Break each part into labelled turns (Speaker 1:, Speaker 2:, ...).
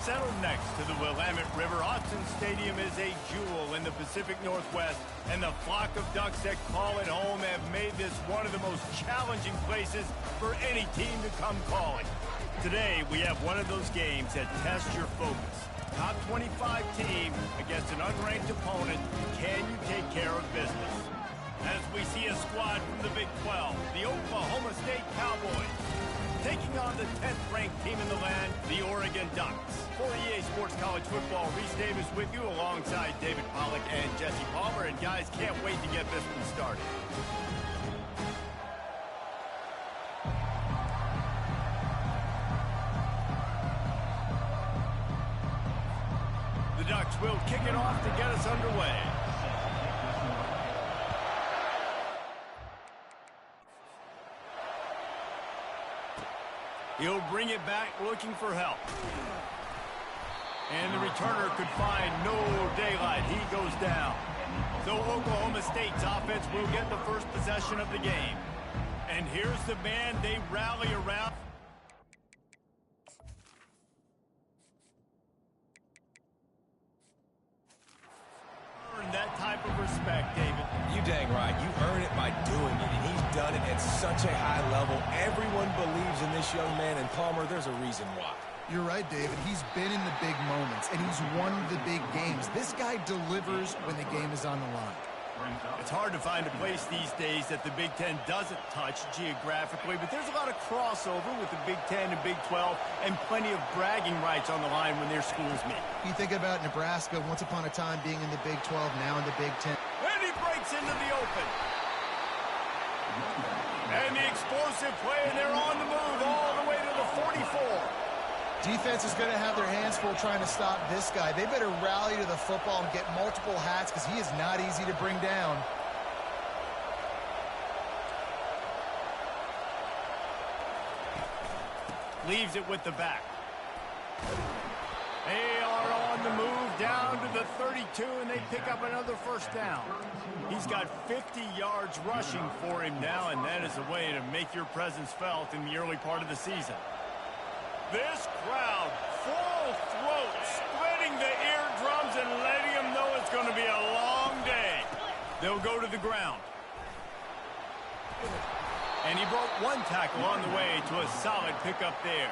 Speaker 1: Settled next to the Willamette River, Austin Stadium is a jewel in the Pacific Northwest, and the flock of Ducks that call it home have made this one of the most challenging places for any team to come calling. Today, we have one of those games that tests your focus. Top 25 team against an unranked opponent. Can you take care of business? As we see a squad from the Big 12, the Oklahoma State Cowboys, taking on the 10th-ranked team in the land, the Oregon Ducks. For EA Sports College Football, Reese Davis with you alongside David Pollack and Jesse Palmer. And guys, can't wait to get this one started. The Ducks will kick it off to get us underway. He'll bring it back looking for help. And the returner could find no daylight. He goes down. So Oklahoma State's offense will get the first possession of the game. And here's the man they rally around. Earn that type of respect, David.
Speaker 2: You dang right. You earn it by doing it, and he's done it at such a high level. Everyone believes in this young man, and Palmer, there's a reason why.
Speaker 3: You're right, David. He's been in the big moments, and he's won the big games. This guy delivers when the game is on the line.
Speaker 1: It's hard to find a place these days that the Big Ten doesn't touch geographically, but there's a lot of crossover with the Big Ten and Big 12 and plenty of bragging rights on the line when their schools meet.
Speaker 3: You think about Nebraska once upon a time being in the Big 12, now in the Big 10.
Speaker 1: And he breaks into the open. And the explosive play, and they're on the move all the way to the 44.
Speaker 3: Defense is going to have their hands full trying to stop this guy. They better rally to the football and get multiple hats because he is not easy to bring down.
Speaker 1: Leaves it with the back. They are on the move down to the 32, and they pick up another first down. He's got 50 yards rushing for him now, and that is a way to make your presence felt in the early part of the season. This crowd, full throat, splitting the eardrums and letting them know it's going to be a long day. They'll go to the ground. And he broke one tackle on the way to a solid pickup there.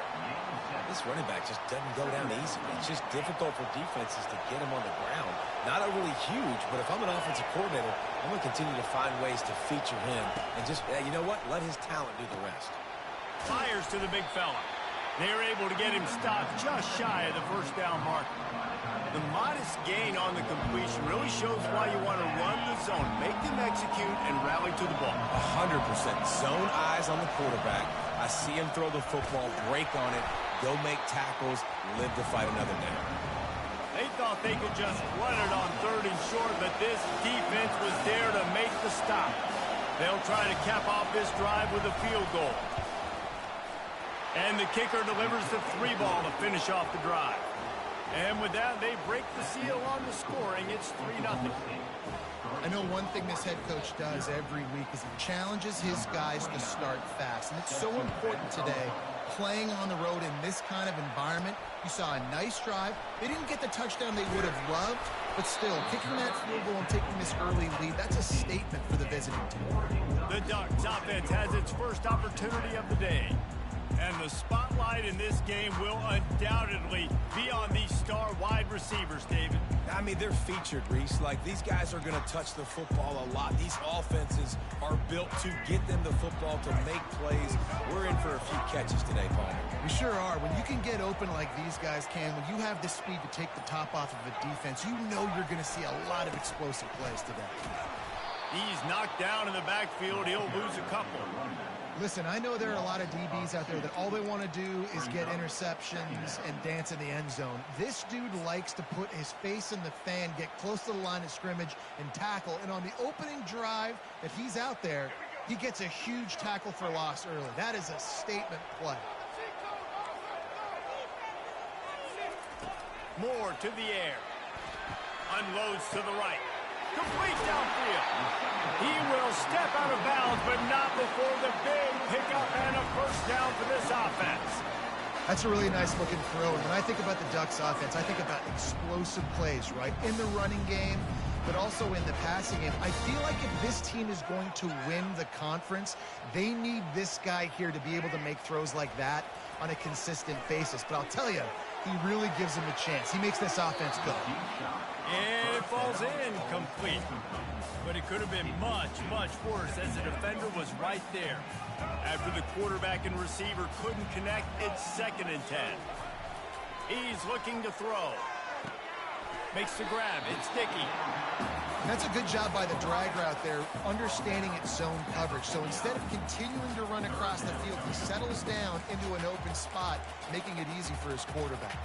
Speaker 2: This running back just doesn't go down easy. It's just difficult for defenses to get him on the ground. Not overly huge, but if I'm an offensive coordinator, I'm going to continue to find ways to feature him. And just, you know what? Let his talent do the rest.
Speaker 1: Fires to the big fella. They're able to get him stopped just shy of the first down mark. The modest gain on the completion really shows why you want to run the zone, make them execute, and rally to the ball.
Speaker 2: 100%. Zone eyes on the quarterback. I see him throw the football, break on it, go make tackles, live to fight another day.
Speaker 1: They thought they could just run it on 3rd and short, but this defense was there to make the stop. They'll try to cap off this drive with a field goal. And the kicker delivers the 3-ball to finish off the drive. And with that, they break the seal on the scoring. It's 3-0.
Speaker 3: I know one thing this head coach does every week is he challenges his guys to start fast. And it's so important today, playing on the road in this kind of environment. You saw a nice drive. They didn't get the touchdown they would have loved, but still, kicking that field goal and taking this early lead, that's a statement for the visiting team.
Speaker 1: The Ducks offense has its first opportunity of the day. And the spotlight in this game will undoubtedly be on these star wide receivers, David.
Speaker 2: I mean, they're featured, Reese. Like, these guys are going to touch the football a lot. These offenses are built to get them the football, to make plays. We're in for a few catches today, Palmer.
Speaker 3: We sure are. When you can get open like these guys can, when you have the speed to take the top off of a defense, you know you're going to see a lot of explosive plays today.
Speaker 1: He's knocked down in the backfield. He'll lose a couple.
Speaker 3: Listen, I know there are a lot of DBs out there that all they want to do is get interceptions and dance in the end zone. This dude likes to put his face in the fan, get close to the line of scrimmage, and tackle. And on the opening drive that he's out there, he gets a huge tackle for loss early. That is a statement play.
Speaker 1: Moore to the air. Unloads to the right. Complete downfield. He will step out of bounds, but not before the big pickup and a first down for this offense.
Speaker 3: That's a really nice looking throw. And when I think about the Ducks offense, I think about explosive plays, right? In the running game, but also in the passing game. I feel like if this team is going to win the conference, they need this guy here to be able to make throws like that on a consistent basis. But I'll tell you, he really gives them a chance. He makes this offense go.
Speaker 1: And it falls in complete. But it could have been much, much worse as the defender was right there. After the quarterback and receiver couldn't connect, it's 2nd and 10. He's looking to throw. Makes the grab. It's Dickey.
Speaker 3: That's a good job by the drag route there, understanding its zone coverage. So instead of continuing to run across the field, he settles down into an open spot, making it easy for his quarterback.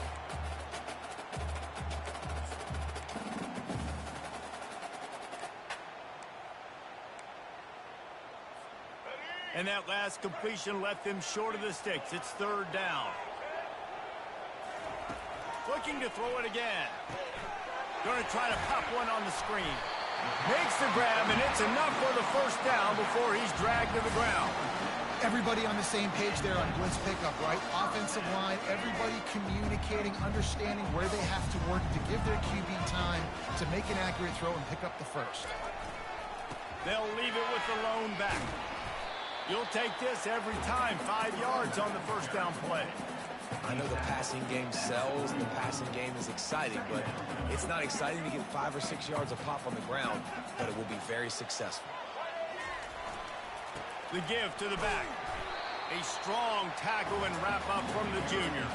Speaker 1: And that last completion left him short of the sticks. It's 3rd down. Looking to throw it again. Going to try to pop one on the screen. Makes the grab, and it's enough for the 1st down before he's dragged to the ground.
Speaker 3: Everybody on the same page there on blitz pickup, right? Offensive line, everybody communicating, understanding where they have to work to give their QB time to make an accurate throw and pick up the 1st.
Speaker 1: They'll leave it with the lone back. You'll take this every time. 5 yards on the 1st down play.
Speaker 2: I know the passing game sells, the passing game is exciting, but it's not exciting to get 5 or 6 yards of pop on the ground, but it will be very successful.
Speaker 1: The give to the back. A strong tackle and wrap-up from the junior.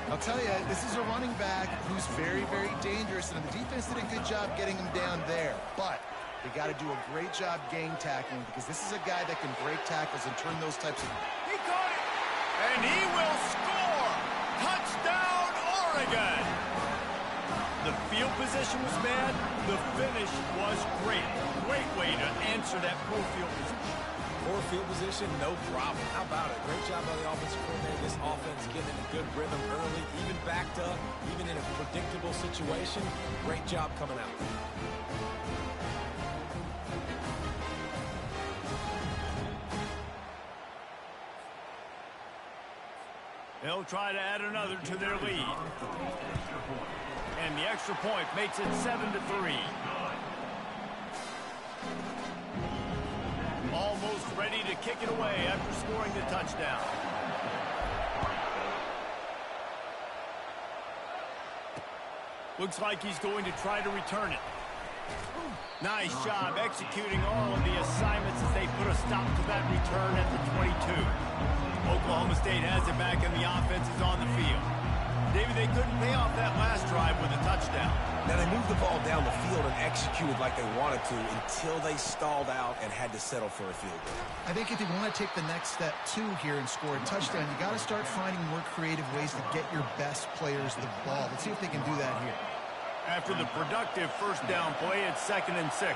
Speaker 3: I'll tell you, this is a running back who's very, very dangerous, and the defense did a good job getting him down there, but they got to do a great job gang tackling because this is a guy that can break tackles and turn those types of...
Speaker 1: He caught it! And he will score! Touchdown, Oregon! The field position was bad. The finish was great. Great way to answer that poor field position.
Speaker 2: Poor field position, no problem. How about it? Great job by the offensive coordinator. This offense getting in a good rhythm early, even backed up, even in a predictable situation. Great job coming out.
Speaker 1: They'll try to add another to their lead. And the extra point makes it 7-3. Almost ready to kick it away after scoring the touchdown. Looks like he's going to try to return it. Nice job executing all of the assignments as they put a stop to that return at the 22. Oklahoma State has it back and the offense is on the field. David, they couldn't pay off that last drive with a touchdown.
Speaker 2: Now, they moved the ball down the field and executed like they wanted to until they stalled out and had to settle for a field goal.
Speaker 3: I think if you want to take the next step, too, here and score a touchdown, you got to start finding more creative ways to get your best players the ball. Let's see if they can do that here.
Speaker 1: After the productive 1st down play, it's 2nd and 6.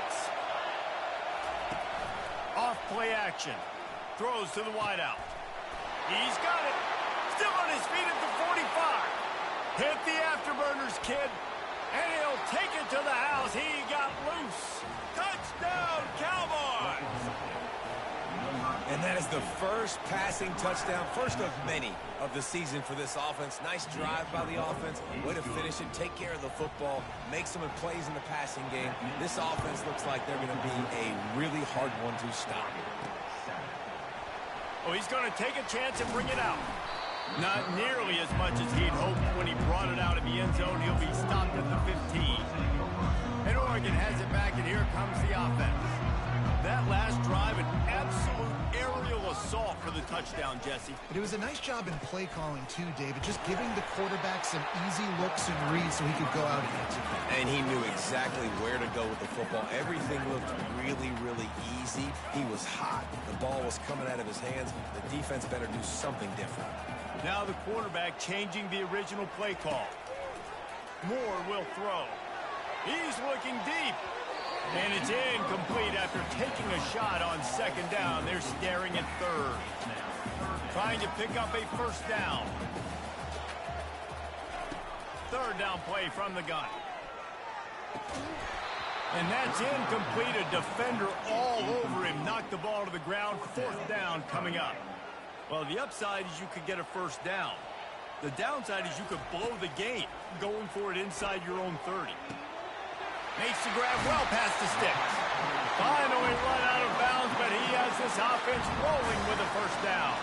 Speaker 1: Off play action. Throws to the wideout. He's got it. Still on his feet at the 45. Hit the afterburners, kid. And he'll take it to the house. He got loose. Touchdown, Cowboys!
Speaker 2: And that is the first passing touchdown, first of many of the season for this offense. Nice drive by the offense. Way to finish it, take care of the football, make some plays in the passing game. This offense looks like they're going to be a really hard one to stop.
Speaker 1: Oh, he's going to take a chance and bring it out. Not nearly as much as he'd hoped when he brought it out of the end zone. He'll be stopped at the 15. And Oregon has it back, and here comes the offense. That last drive, an absolute aerial assault for the touchdown, Jesse.
Speaker 3: But it was a nice job in play calling, too, David. Just giving the quarterback some easy looks and reads so he could go out and execute.
Speaker 2: And he knew exactly where to go with the football. Everything looked really, really easy. He was hot. The ball was coming out of his hands. The defense better do something different.
Speaker 1: Now the quarterback changing the original play call. Moore will throw. He's looking deep. And it's incomplete after taking a shot on 2nd down. They're staring at 3rd. Trying to pick up a 1st down. 3rd down play from the gun. And that's incomplete. A defender all over him. Knocked the ball to the ground. 4th down coming up. Well, the upside is you could get a 1st down. The downside is you could blow the game going for it inside your own 30. Makes the grab well past the sticks. Finally run out of bounds, but he has this offense rolling with a first down.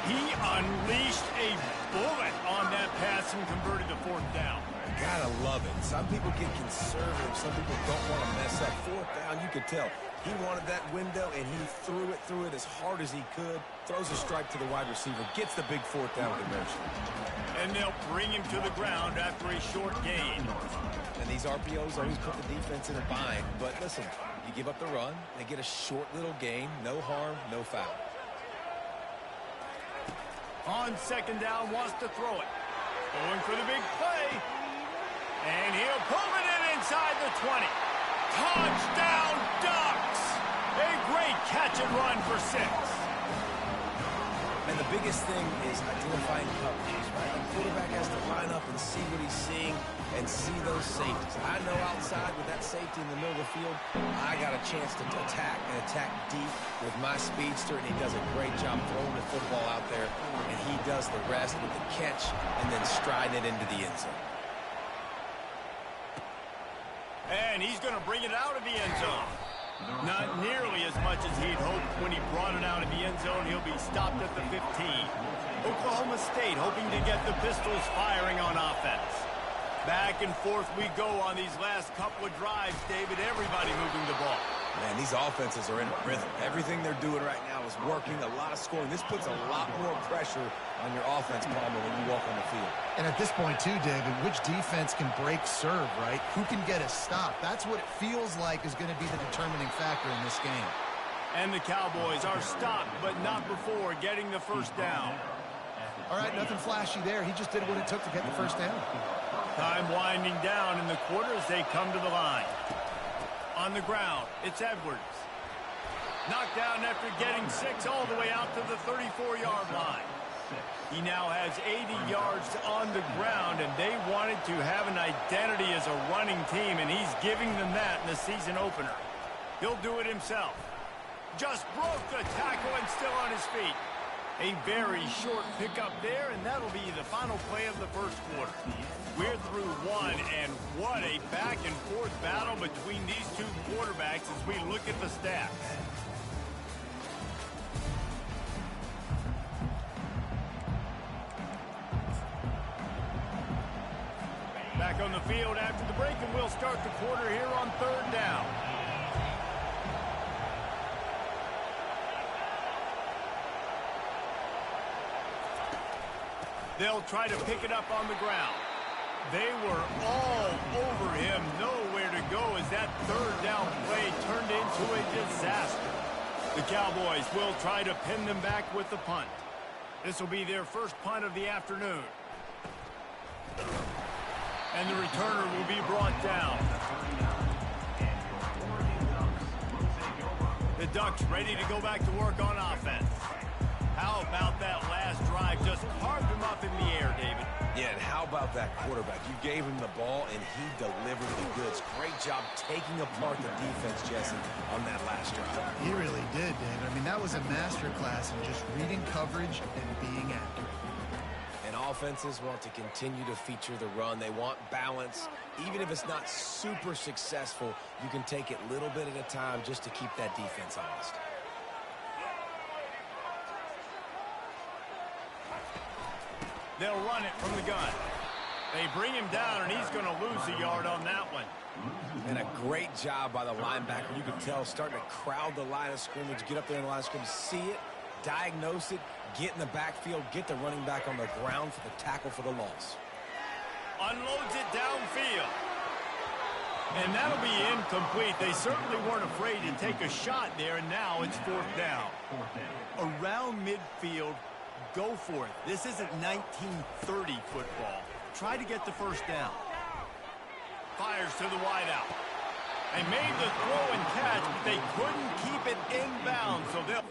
Speaker 1: He unleashed a bullet on that pass and converted the fourth down.
Speaker 2: Gotta love it. Some people get conservative. Some people don't want to mess up. Fourth down, you could tell. He wanted that window, and he threw it as hard as he could. Throws a strike to the wide receiver. Gets the big fourth down conversion.
Speaker 1: And they'll bring him to the ground after a short gain.
Speaker 2: And these RPOs always put the defense in a bind. But listen, you give up the run, they get a short little gain. No harm, no foul.
Speaker 1: On second down, wants to throw it. Going for the big play. And he'll pull it in inside the 20. Touchdown, Ducks! A great catch and run for 6.
Speaker 2: And the biggest thing is identifying coverages, right? The quarterback has to line up and see what he's seeing and see those safeties. I know outside with that safety in the middle of the field, I got a chance to attack and attack deep with my speedster, and he does a great job throwing the football out there, and he does the rest with the catch and then striding it into the end zone.
Speaker 1: And he's going to bring it out of the end zone. Not nearly as much as he'd hoped when he brought it out of the end zone. He'll be stopped at the 15. Oklahoma State hoping to get the Pistols firing on offense. Back and forth we go on these last couple of drives, David. Everybody moving the ball.
Speaker 2: Man, these offenses are in a rhythm. Everything they're doing right now is working. A lot of scoring. This puts a lot more pressure on your offense, Palmer, when you walk on the field.
Speaker 3: And at this point, too, David, which defense can break serve, right? Who can get a stop? That's what it feels like is going to be the determining factor in this game.
Speaker 1: And the Cowboys are stopped, but not before getting the first down.
Speaker 3: All right, nothing flashy there. He just did what it took to get the first down.
Speaker 1: Time winding down in the quarter as they come to the line. On the ground, it's Edwards. Knocked down after getting 6 all the way out to the 34-yard line. He now has 80 yards on the ground, and they wanted to have an identity as a running team, and he's giving them that in the season opener. He'll do it himself. Just broke the tackle and still on his feet. A very short pickup there, and that'll be the final play of the first quarter. We're through one, and what a back-and-forth battle between these two quarterbacks as we look at the stats. Back on the field after the break, and we'll start the quarter here on third down. They'll try to pick it up on the ground. They were all over him, nowhere to go as that third down play turned into a disaster. The Cowboys will try to pin them back with the punt. This will be their first punt of the afternoon. And the returner will be brought down. The Ducks ready to go back to work on offense. How about that last drive? Just carved him up in the air, David.
Speaker 2: Yeah, and how about that quarterback? You gave him the ball, and he delivered the goods. Great job taking apart the defense, Jesse, on that last drive.
Speaker 3: He really did, David. I mean, that was a masterclass in just reading coverage and being accurate.
Speaker 2: And offenses want to continue to feature the run. They want balance. Even if it's not super successful, you can take it little bit at a time just to keep that defense honest.
Speaker 1: They'll run it from the gun. They bring him down, and he's going to lose a yard on that one.
Speaker 2: And a great job by the linebacker. You can tell starting to crowd the line of scrimmage, get up there in the line of scrimmage, see it, diagnose it, get in the backfield, get the running back on the ground for the tackle for the loss.
Speaker 1: Unloads it downfield. And that'll be incomplete. They certainly weren't afraid to take a shot there, and now it's fourth down. Around midfield, go for it. This isn't 1930 football. Try to get the first down. Fires to the wideout. They made the throw and catch, but they couldn't keep it inbounds, so they'll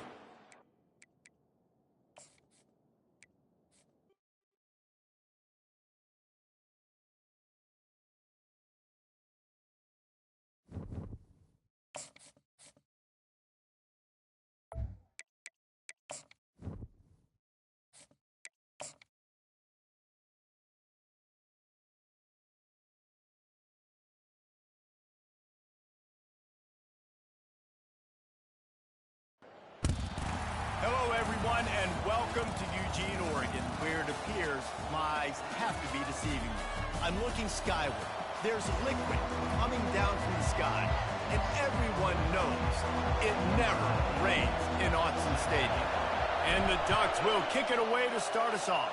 Speaker 1: everyone, and welcome to Eugene, Oregon, where it appears my eyes have to be deceiving me. I'm looking skyward. There's liquid coming down from the sky, and everyone knows it never rains in Autzen Stadium. And the Ducks will kick it away to start us off.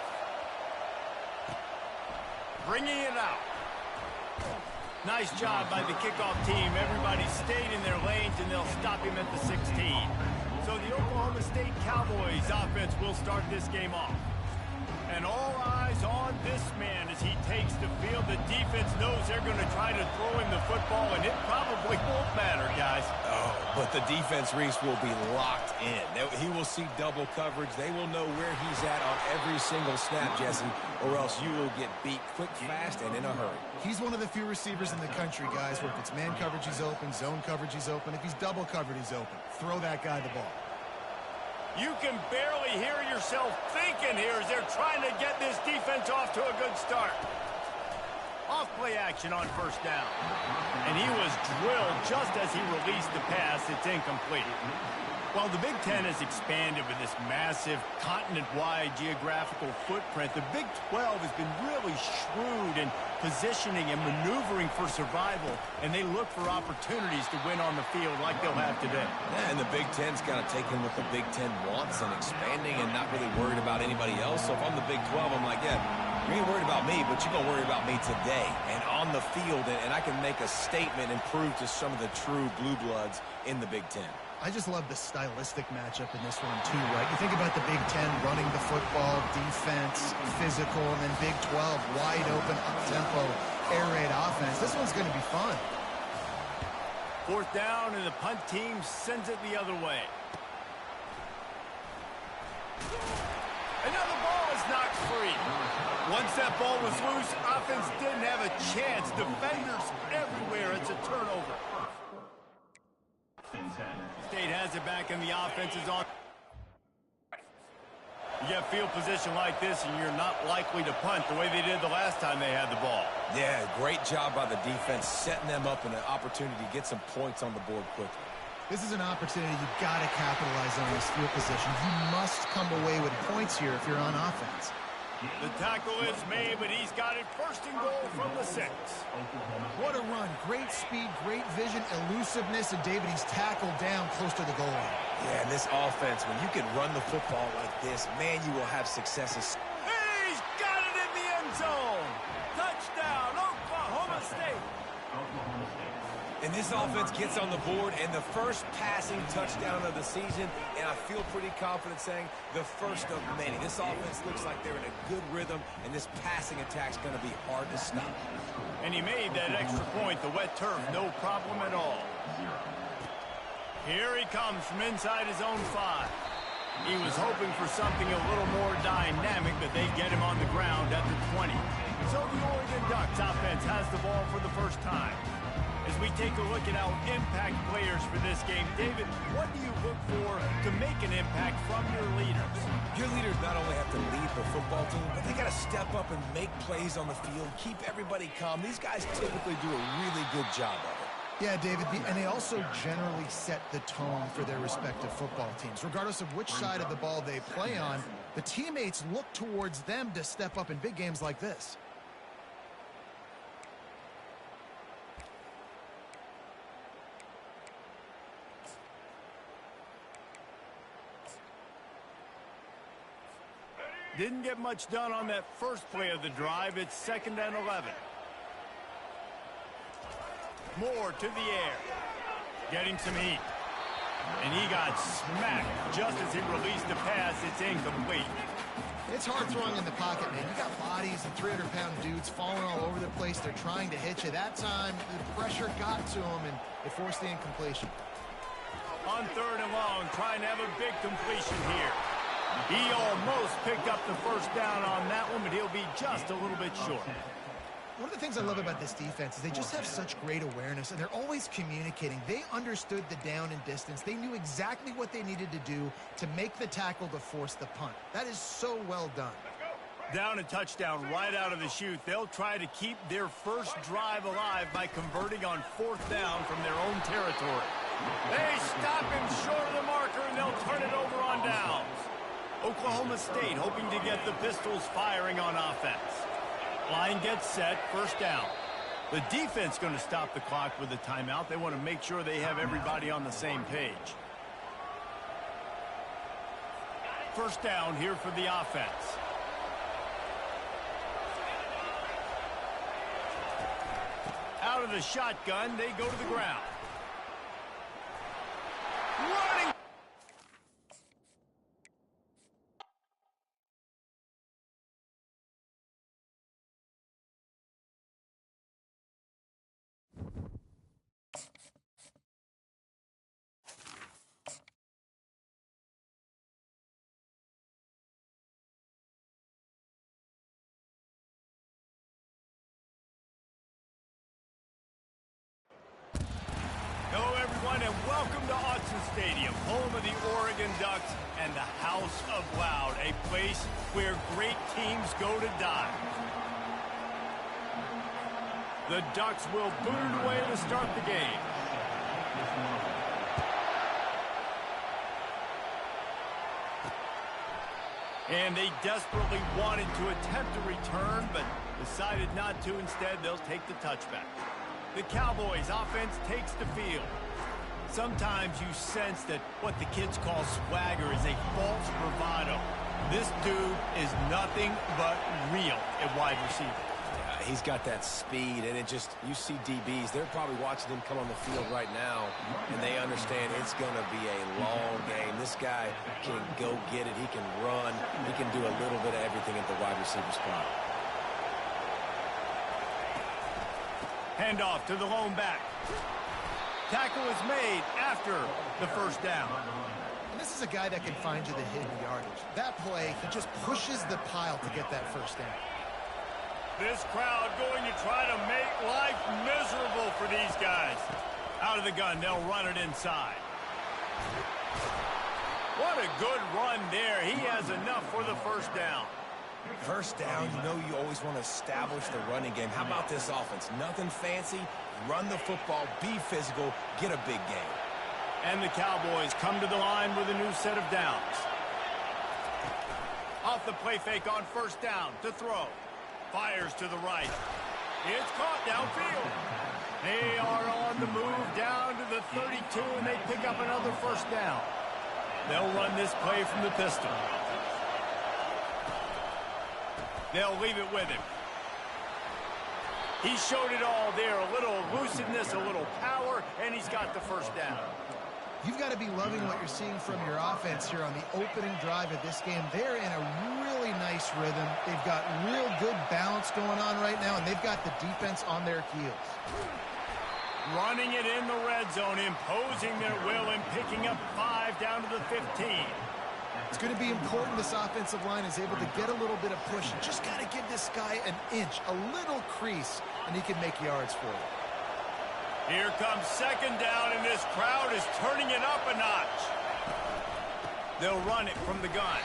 Speaker 1: Bringing it out. Nice job by the kickoff team. Everybody stayed in their lanes, and they'll stop him at the 16. So the Oklahoma State Cowboys offense will start this game off. And all eyes on this man as he takes the field. The defense knows they're going to try to throw him the football, and it probably won't matter, guys.
Speaker 2: Oh, but the defense, Reese, will be locked in. He will see double coverage. They will know where he's at on every single snap, Jesse, or else you will get beat quick, fast, and in a hurry.
Speaker 3: He's one of the few receivers in the country, guys, where if it's man coverage, he's open, zone coverage, he's open. If he's double covered, he's open. Throw that guy the ball.
Speaker 1: You can barely hear yourself thinking here as they're trying to get this defense off to a good start. Off-play action on first down. And he was drilled just as he released the pass. It's incomplete. While the Big Ten has expanded with this massive continent-wide geographical footprint, the Big 12 has been really shrewd in positioning and maneuvering for survival, and they look for opportunities to win on the field like they'll have today.
Speaker 2: Yeah, and the Big Ten's kind of taking what the Big Ten wants and expanding and not really worried about anybody else. So if I'm the Big 12, I'm like, yeah, you ain't worried about me, but you're going to worry about me today and on the field, and I can make a statement and prove to some of the true blue bloods in the Big Ten.
Speaker 3: I just love the stylistic matchup in this one, too, right? You think about the Big Ten running the football, defense, physical, and then Big 12, wide open, up-tempo, air raid offense. This one's going to be fun.
Speaker 1: Fourth down, and the punt team sends it the other way. Another ball is knocked free. Once that ball was loose, offense didn't have a chance. Defenders everywhere. It's a turnover. State has it back, and the offense is on. You get field position like this, and you're not likely to punt the way they did the last time they had the ball.
Speaker 2: Yeah, great job by the defense, setting them up in an opportunity to get some points on the board quickly.
Speaker 3: This is an opportunity you've got to capitalize on this field position. You must come away with points here if you're on offense.
Speaker 1: The tackle is made, but he's got it first and goal from the 6.
Speaker 3: What a run. Great speed, great vision, elusiveness, and David, he's tackled down close to the goal line.
Speaker 2: Yeah, and this offense, when you can run the football like this, man, you will have successes.
Speaker 1: He's got it in the end zone. Touchdown, Oklahoma State.
Speaker 2: And this offense gets on the board, and the first passing touchdown of the season, and I feel pretty confident saying the first of many. This offense looks like they're in a good rhythm, and this passing attack's going to be hard to stop.
Speaker 1: And he made that extra point, the wet turf, no problem at all. Here he comes from inside his own 5. He was hoping for something a little more dynamic, but they get him on the ground at the 20. So the Oregon Ducks offense has the ball for the first time. As we take a look at our impact players for this game, David, what do you look for to make an impact from your leaders?
Speaker 2: Your leaders not only have to lead the football team, but they got to step up and make plays on the field, keep everybody calm. These guys typically do a really good job of it.
Speaker 3: Yeah, David, and they also generally set the tone for their respective football teams. Regardless of which side of the ball they play on, the teammates look towards them to step up in big games like this.
Speaker 1: Didn't get much done on that first play of the drive. It's 2nd and 11. Moore to the air. Getting some heat. And he got smacked just as he released the pass. It's incomplete.
Speaker 3: It's hard throwing in the pocket, man. You got bodies and 300-pound dudes falling all over the place. They're trying to hit you. That time, the pressure got to him, and it forced the incompletion.
Speaker 1: On 3rd and long, trying to have a big completion here. He almost picked up the first down on that one, but he'll be just a little bit short.
Speaker 3: One of the things I love about this defense is they just have such great awareness, and they're always communicating. They understood the down and distance. They knew exactly what they needed to do to make the tackle to force the punt. That is so well done.
Speaker 1: Down and touchdown right out of the chute. They'll try to keep their first drive alive by converting on 4th down from their own territory. They stop him short of the marker, and they'll turn it over on downs. Oklahoma State hoping to get the Pistols firing on offense. Line gets set, first down. The defense going to stop the clock with a timeout. They want to make sure they have everybody on the same page. First down here for the offense. Out of the shotgun, they go to the ground. Running. Hello, everyone, and welcome to Autzen Stadium, home of the Oregon Ducks and the House of Loud, a place where great teams go to die. The Ducks will boot it away to start the game. And they desperately wanted to attempt a return, but decided not to. Instead, they'll take the touchback. The Cowboys offense takes the field. Sometimes you sense that what the kids call swagger is a false bravado. This dude is nothing but real at wide receiver.
Speaker 2: Yeah, he's got that speed, and it just, you see DBs, they're probably watching him come on the field right now, and they understand it's going to be a long game. This guy can go get it. He can run. He can do a little bit of everything at the wide receiver spot.
Speaker 1: Handoff to the lone back. Tackle is made after the first down.
Speaker 3: And this is a guy that can find you the hidden yardage. That play, he just pushes the pile to get that first down.
Speaker 1: This crowd going to try to make life miserable for these guys. Out of the gun, they'll run it inside. What a good run there. He has enough for the first down.
Speaker 2: First down, you know you always want to establish the running game. How about this offense? Nothing fancy. Run the football, be physical, get a big game.
Speaker 1: And the Cowboys come to the line with a new set of downs. Off the play fake on first down to throw. Fires to the right. It's caught downfield. They are on the move down to the 32, and they pick up another first down. They'll run this play from the pistol. They'll leave it with him. He showed it all there. A little elusiveness, a little power, and he's got the first down.
Speaker 3: You've got to be loving what you're seeing from your offense here on the opening drive of this game. They're in a really nice rhythm. They've got real good balance going on right now, and they've got the defense on their heels.
Speaker 1: Running it in the red zone, imposing their will and picking up 5 down to the 15.
Speaker 3: It's going to be important this offensive line is able to get a little bit of push. You just got to give this guy an inch, a little crease, and he can make yards for you.
Speaker 1: Here comes second down, and this crowd is turning it up a notch. They'll run it from the gun.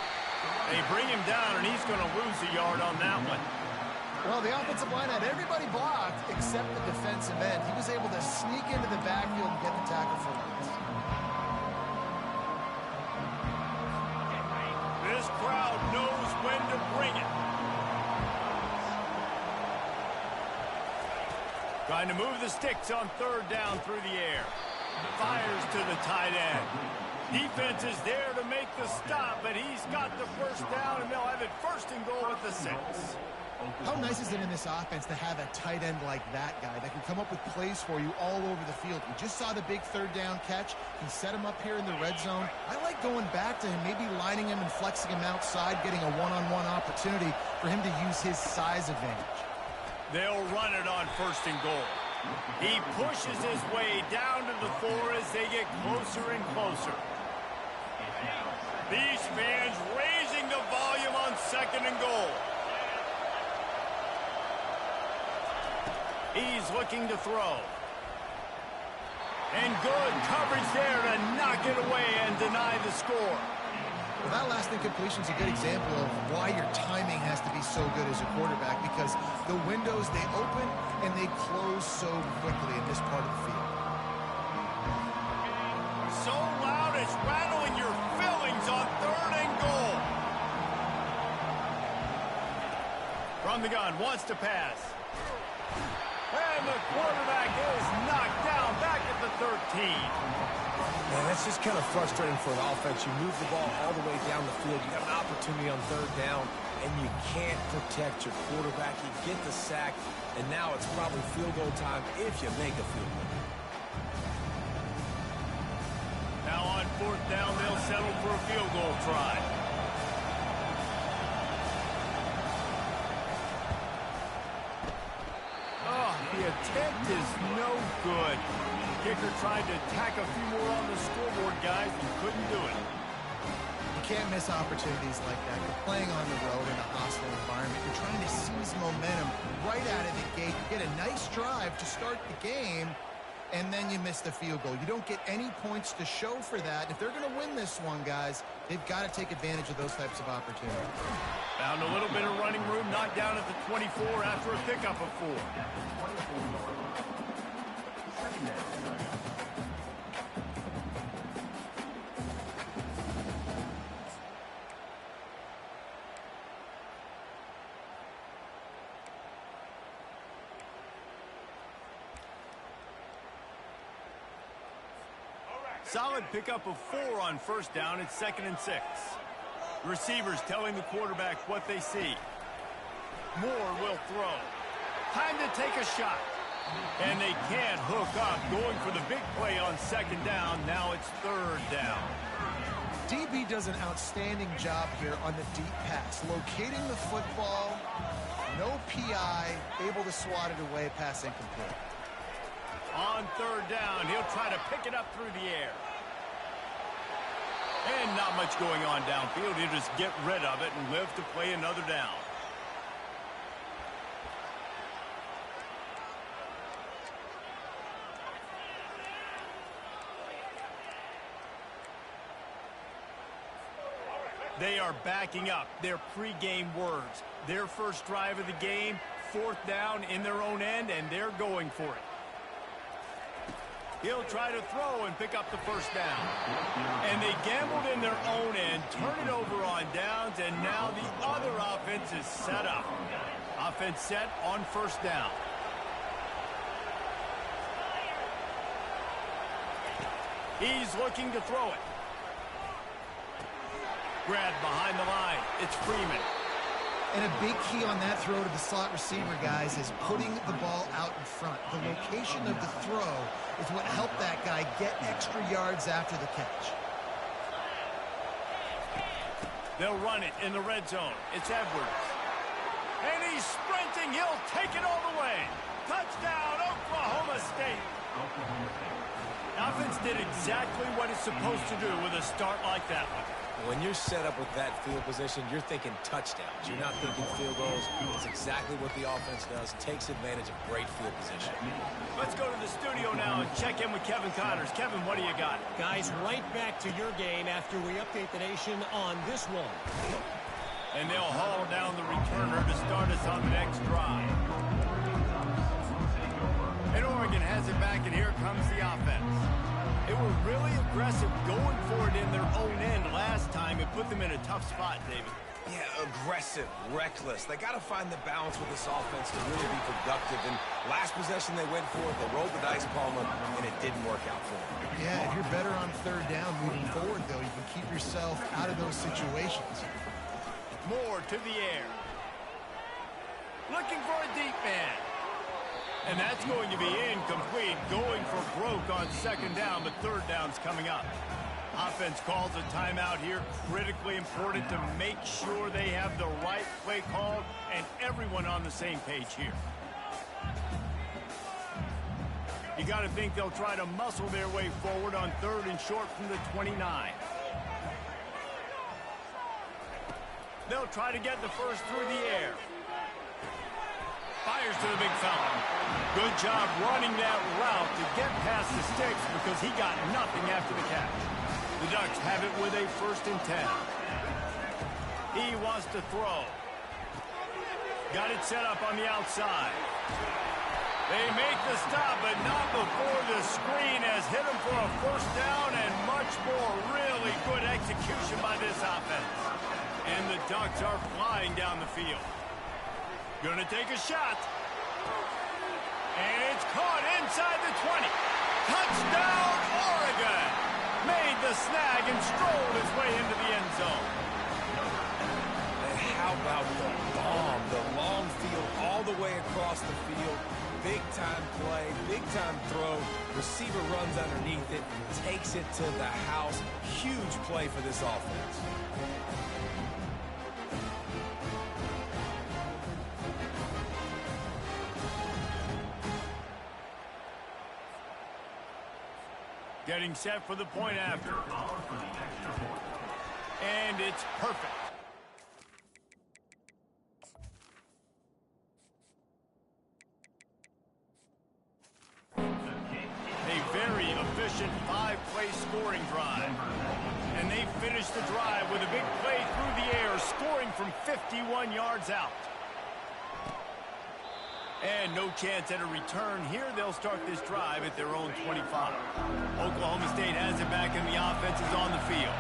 Speaker 1: They bring him down, and he's going to lose a yard on that one.
Speaker 3: Well, the offensive line had everybody blocked except the defensive end. He was able to sneak into the backfield and get the tackle for once.
Speaker 1: This crowd knows when to bring it. Trying to move the sticks on third down through the air. Fires to the tight end. Defense is there to make the stop, but he's got the first down, and they'll have it first and goal at the 6.
Speaker 3: How nice is it in this offense to have a tight end like that guy that can come up with plays for you all over the field? We just saw the big third down catch. He set him up here in the red zone. I like going back to him, maybe lining him and flexing him outside, getting a one-on-one opportunity for him to use his size advantage.
Speaker 1: They'll run it on first and goal. He pushes his way down to the 4 as they get closer and closer. These fans raising the volume on second and goal. He's looking to throw. And good coverage there to knock it away and deny the score.
Speaker 3: Well, that last incompletion is a good example of why your timing has to be so good as a quarterback, because the windows, they open and they close so quickly in this part of the field.
Speaker 1: So loud it's rattling your fillings on third and goal. from the gun, wants to pass. And the quarterback is knocked down back at the 13.
Speaker 2: Man, that's just kind of frustrating for an offense. You move the ball all the way down the field. You got an opportunity on third down, and you can't protect your quarterback. You get the sack, and now it's probably field goal time if you make a field goal.
Speaker 1: Now on fourth down, they'll settle for a field goal try. Oh, the attempt is no good. Kicker tried to tack a few more on the scoreboard, guys, and couldn't do it.
Speaker 3: You can't miss opportunities like that. You're playing on the road in a hostile environment. You're trying to seize momentum right out of the gate. You get a nice drive to start the game, and then you miss the field goal. You don't get any points to show for that. If they're going to win this one, guys, they've got to take advantage of those types of opportunities.
Speaker 1: Found a little bit of running room, knocked down at the 24 after a pickup of 4. Solid pickup of 4 on first down. It's 2nd and 6. Receivers telling the quarterback what they see. Moore will throw. Time to take a shot. And they can't hook up. Going for the big play on 2nd down. Now it's 3rd down.
Speaker 3: DB does an outstanding job here on the deep pass. Locating the football. No PI. Able to swat it away. Pass incomplete.
Speaker 1: On 3rd down, he'll try to pick it up through the air. And not much going on downfield. He'll just get rid of it and live to play another down. They are backing up their pregame words. Their first drive of the game, 4th down in their own end, and they're going for it. He'll try to throw and pick up the first down. And they gambled in their own end, turn it over on downs, and now the other offense is set up. Offense set on 1st down. He's looking to throw it. Grabbed behind the line. It's Freeman.
Speaker 3: And a big key on that throw to the slot receiver, guys, is putting the ball out in front. The location of the throw is what helped that guy get extra yards after the catch.
Speaker 1: They'll run it in the red zone. It's Edwards. And he's sprinting. He'll take it all the way. Touchdown, Oklahoma State. Offense did exactly what it's supposed to do with a start like that one.
Speaker 2: When you're set up with that field position, you're thinking touchdowns. You're not thinking field goals. It's exactly what the offense does. Takes advantage of great field position.
Speaker 1: Let's go to the studio now and check in with Kevin Connors. Kevin, what do you got?
Speaker 4: Guys, right back to your game after we update the nation on this one.
Speaker 1: And they'll haul down the returner to start us on the next drive. And Oregon has it back, and here comes the offense. They were really aggressive going for it in their own end last time. It put them in a tough spot, David.
Speaker 2: Yeah, aggressive, reckless. They got to find the balance with this offense to really be productive. And last possession they went for it, they rolled the dice, Palmer, and it didn't work out for them.
Speaker 3: Yeah, if you're better on 3rd down moving forward, though, you can keep yourself out of those situations.
Speaker 1: Moore to the air. Looking for a deep man. And that's going to be incomplete. Going for broke on 2nd down, but 3rd down's coming up. Offense calls a timeout here. Critically important to make sure they have the right play called and everyone on the same page here. You got to think they'll try to muscle their way forward on 3rd and short from the 29. They'll try to get the first through the air. Fires to the big fella. Good job running that route to get past the sticks because he got nothing after the catch. The Ducks have it with a 1st and 10. He wants to throw. Got it set up on the outside. They make the stop, but not before the screen has hit him for a 1st down and much more. Really good execution by this offense. And the Ducks are flying down the field. Gonna take a shot. And it's caught inside the 20. Touchdown, Oregon! Made the snag and strolled his way into the end zone.
Speaker 2: And how about the bomb? The long field all the way across the field. Big-time play, big-time throw. Receiver runs underneath it, takes it to the house. Huge play for this offense.
Speaker 1: Getting set for the point after. And it's perfect. A very efficient 5-play scoring drive. And they finish the drive with a big play through the air, scoring from 51 yards out. And no chance at a return here. They'll start this drive at their own 25. Oklahoma State has it back, and the offense is on the field.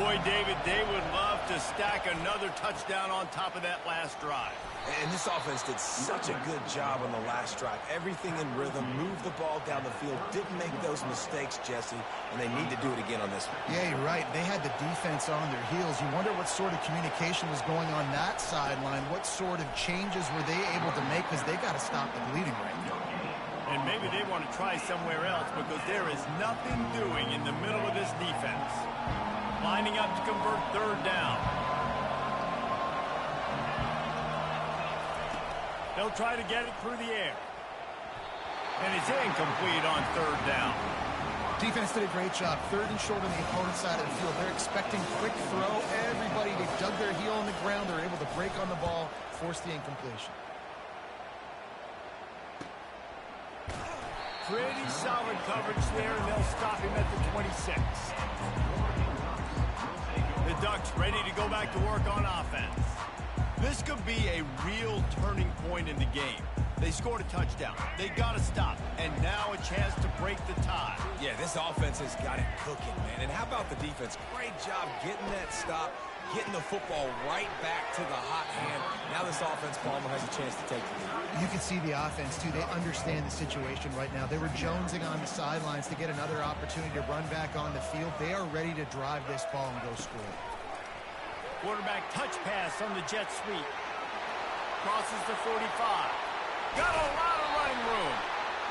Speaker 1: Boy, David, they would love to stack another touchdown on top of that last drive.
Speaker 2: And this offense did such a good job on the last drive. Everything in rhythm, moved the ball down the field, didn't make those mistakes, Jesse, and they need to do it again on this one.
Speaker 3: Yeah, you're right. They had the defense on their heels. You wonder what sort of communication was going on that sideline. What sort of changes were they able to make, because they got to stop the bleeding right now.
Speaker 1: And maybe they want to try somewhere else, because there is nothing doing in the middle of this defense. Lining up to convert third down. They'll try to get it through the air. And it's incomplete on third down.
Speaker 3: Defense did a great job. Third and short on the opponent's side of the field. They're expecting quick throw. Everybody, they dug their heel on the ground. They're able to break on the ball, force the incompletion.
Speaker 1: Pretty solid coverage there, and they'll stop him at the 26. The Ducks ready to go back to work on offense. This could be a real turning point in the game. They scored a touchdown. They got to stop. And now a chance to break the tie.
Speaker 2: Yeah, this offense has got it cooking, man. And how about the defense? Great job getting that stop, getting the football right back to the hot hand. Now this offense, Palmer, has a chance to take the lead.
Speaker 3: You can see the offense, too. They understand the situation right now. They were jonesing on the sidelines to get another opportunity to run back on the field. They are ready to drive this ball and go score.
Speaker 1: Quarterback touch pass on the jet sweep. Crosses the 45. Got a lot of running room.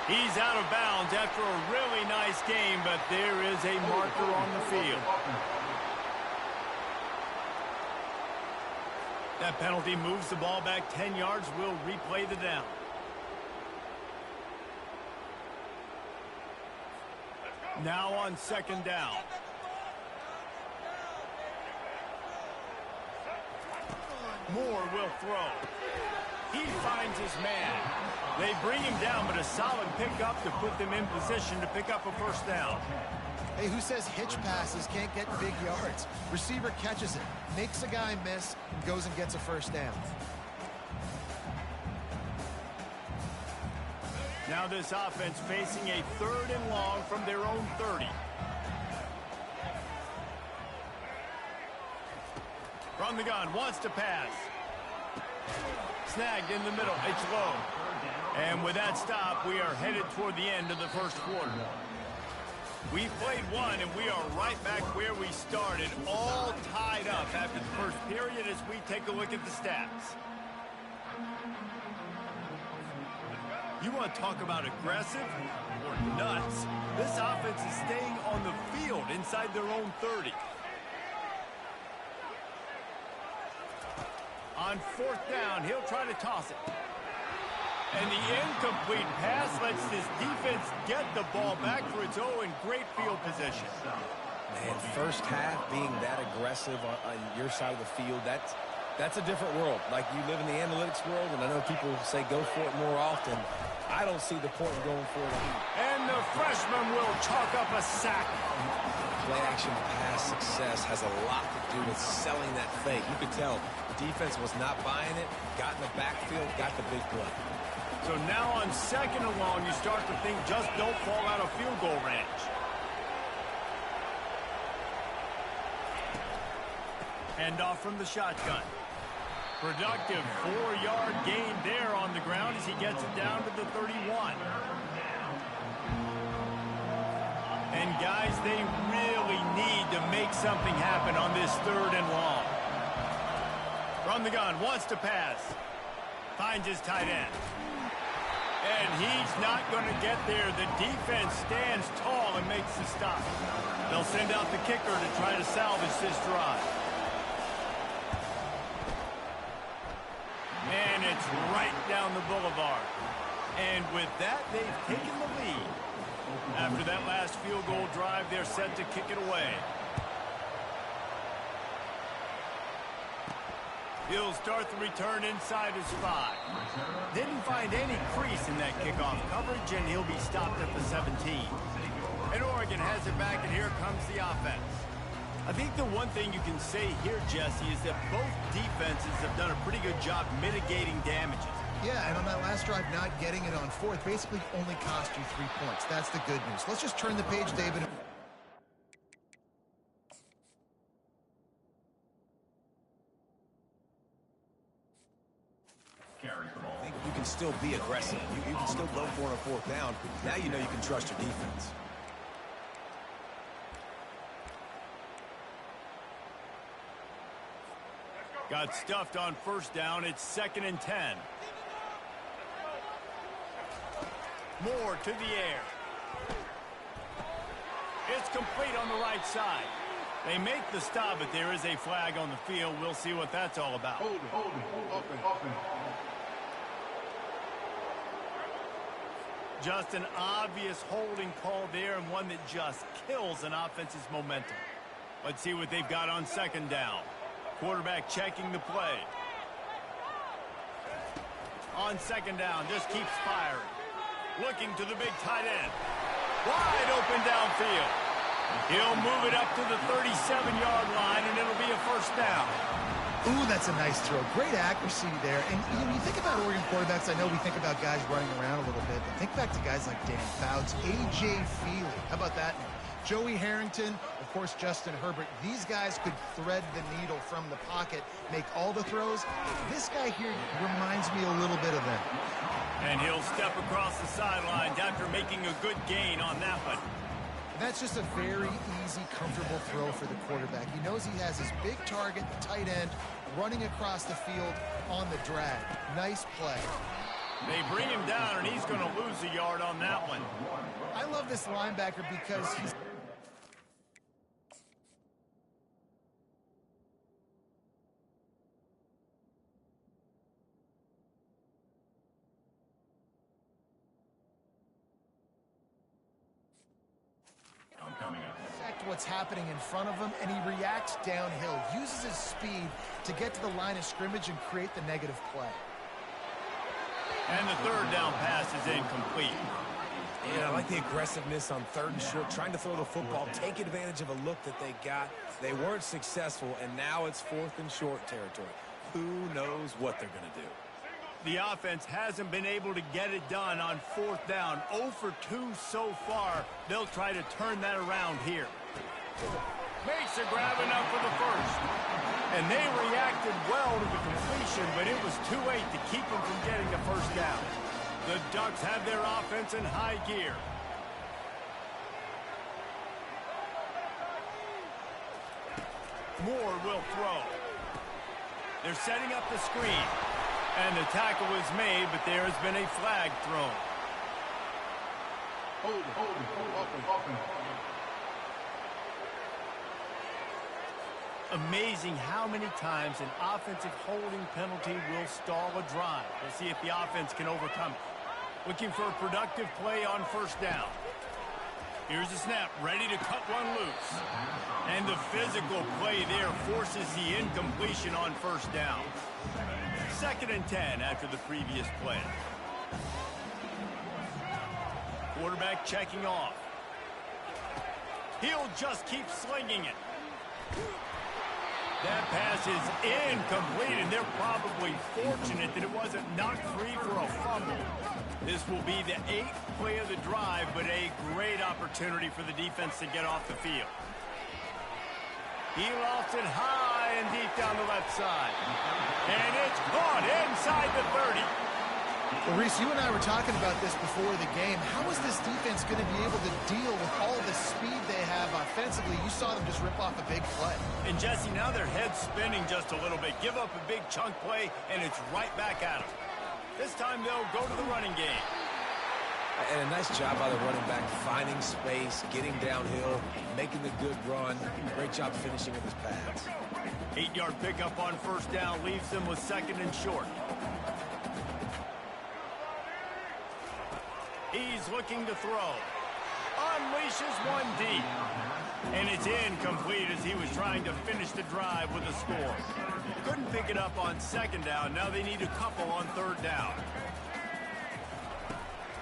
Speaker 1: He's out of bounds after a really nice game, but there is a marker on the field. That penalty moves the ball back 10 yards. We'll replay the down. Now on second down. Moore will throw. He finds his man. They bring him down, but a solid pickup to put them in position to pick up a first down.
Speaker 3: Hey, who says hitch passes can't get big yards? Receiver catches it, makes a guy miss, and goes and gets a first down.
Speaker 1: Now this offense facing a third and long from their own 30. From the gun, wants to pass. Snagged in the middle, it's low. And with that stop, we are headed toward the end of the first quarter. We played one, and we are right back where we started, all tied up after the first period as we take a look at the stats. You want to talk about aggressive or nuts? This offense is staying on the field inside their own 30. On fourth down, he'll try to toss it. And the incomplete pass lets this defense get the ball back for its own great field position.
Speaker 2: Man, first half being that aggressive on your side of the field, that's a different world. Like, you live in the analytics world, and I know people say go for it more often. I don't see the point in going for it.
Speaker 1: And the freshman will chalk up a sack.
Speaker 2: Play-action pass success has a lot to do with selling that fake. You could tell the defense was not buying it, got in the backfield, got the big play.
Speaker 1: So now on second and long, you start to think just don't fall out of field goal range. Hand off from the shotgun. Productive 4-yard gain there on the ground as he gets it down to the 31. And guys, they really need to make something happen on this 3rd and long. From the gun, wants to pass. Finds his tight end. And he's not going to get there. The defense stands tall and makes the stop. They'll send out the kicker to try to salvage this drive. And it's right down the boulevard. And with that, they've taken the lead. After that last field goal drive, they're set to kick it away. He'll start the return inside his 5. Didn't find any crease in that kickoff coverage, and he'll be stopped at the 17. And Oregon has it back, and here comes the offense. I think the one thing you can say here, Jesse, is that both defenses have done a pretty good job mitigating damages.
Speaker 3: Yeah, and on that last drive, not getting it on 4th basically only cost you 3 points. That's the good news. Let's just turn the page, David.
Speaker 2: I think you can still be aggressive. You can still go for a 4th down. Now you know you can trust your defense.
Speaker 1: Got stuffed on 1st down. It's 2nd and 10. Moore to the air. It's complete on the right side. They make the stop, but there is a flag on the field. We'll see what that's all about.
Speaker 5: Open.
Speaker 1: Just an obvious holding call there, and one that just kills an offense's momentum. Let's see what they've got on 2nd down. Quarterback checking the play. On 2nd down, just keeps firing. Looking to the big tight end. Wide open downfield. He'll move it up to the 37-yard line, and it'll be a 1st down.
Speaker 3: Ooh, that's a nice throw. Great accuracy there. And you know, you think about Oregon quarterbacks, I know we think about guys running around a little bit, but think back to guys like Dan Fouts, A.J. Feely. How about that name? Joey Harrington, of course, Justin Herbert. These guys could thread the needle from the pocket, make all the throws. This guy here reminds me a little bit of them.
Speaker 1: And he'll step across the sidelines after making a good gain on that one.
Speaker 3: That's just a very easy, comfortable throw for the quarterback. He knows he has his big target, the tight end, running across the field on the drag. Nice play.
Speaker 1: They bring him down, and he's going to lose a yard on that one.
Speaker 3: I love this linebacker because he's... what's happening in front of him, and he reacts downhill, uses his speed to get to the line of scrimmage and create the negative play.
Speaker 1: And the 3rd down pass is incomplete.
Speaker 2: Yeah, I like the aggressiveness on 3rd and short, trying to throw the football, take advantage of a look that they got. They weren't successful, and now it's 4th and short territory. Who knows what they're going to do?
Speaker 1: The offense hasn't been able to get it done on 4th down. 0 for 2 so far. They'll try to turn that around here. Makes a grab enough for the 1st. And they reacted well to the completion, but it was too late to keep them from getting the 1st down. The Ducks have their offense in high gear. Moore will throw. They're setting up the screen. And the tackle is made, but there has been a flag thrown.
Speaker 5: Open.
Speaker 1: Amazing how many times an offensive holding penalty will stall a drive. We'll see if the offense can overcome it. Looking for a productive play on 1st down. Here's the snap, ready to cut one loose. And the physical play there forces the incompletion on 1st down. 2nd and 10 after the previous play. Quarterback checking off. He'll just keep slinging it. That pass is incomplete, and they're probably fortunate that it wasn't knocked free for a fumble. This will be the 8th play of the drive, but a great opportunity for the defense to get off the field. He lofts it high and deep down the left side. And it's caught inside the 30.
Speaker 3: Well, Reese, you and I were talking about this before the game. How is this defense going to be able to deal with all the speed they have offensively? You saw them just rip off a big play.
Speaker 1: And, Jesse, now their head's spinning just a little bit. Give up a big chunk play, and it's right back at them. This time they'll go to the running game.
Speaker 2: And a nice job by the running back, finding space, getting downhill, making the good run. Great job finishing with his pads.
Speaker 1: 8-yard pickup on first down leaves them with second and short. He's looking to throw. Unleashes one deep. And it's incomplete as he was trying to finish the drive with a score. Couldn't pick it up on second down. Now they need a couple on third down.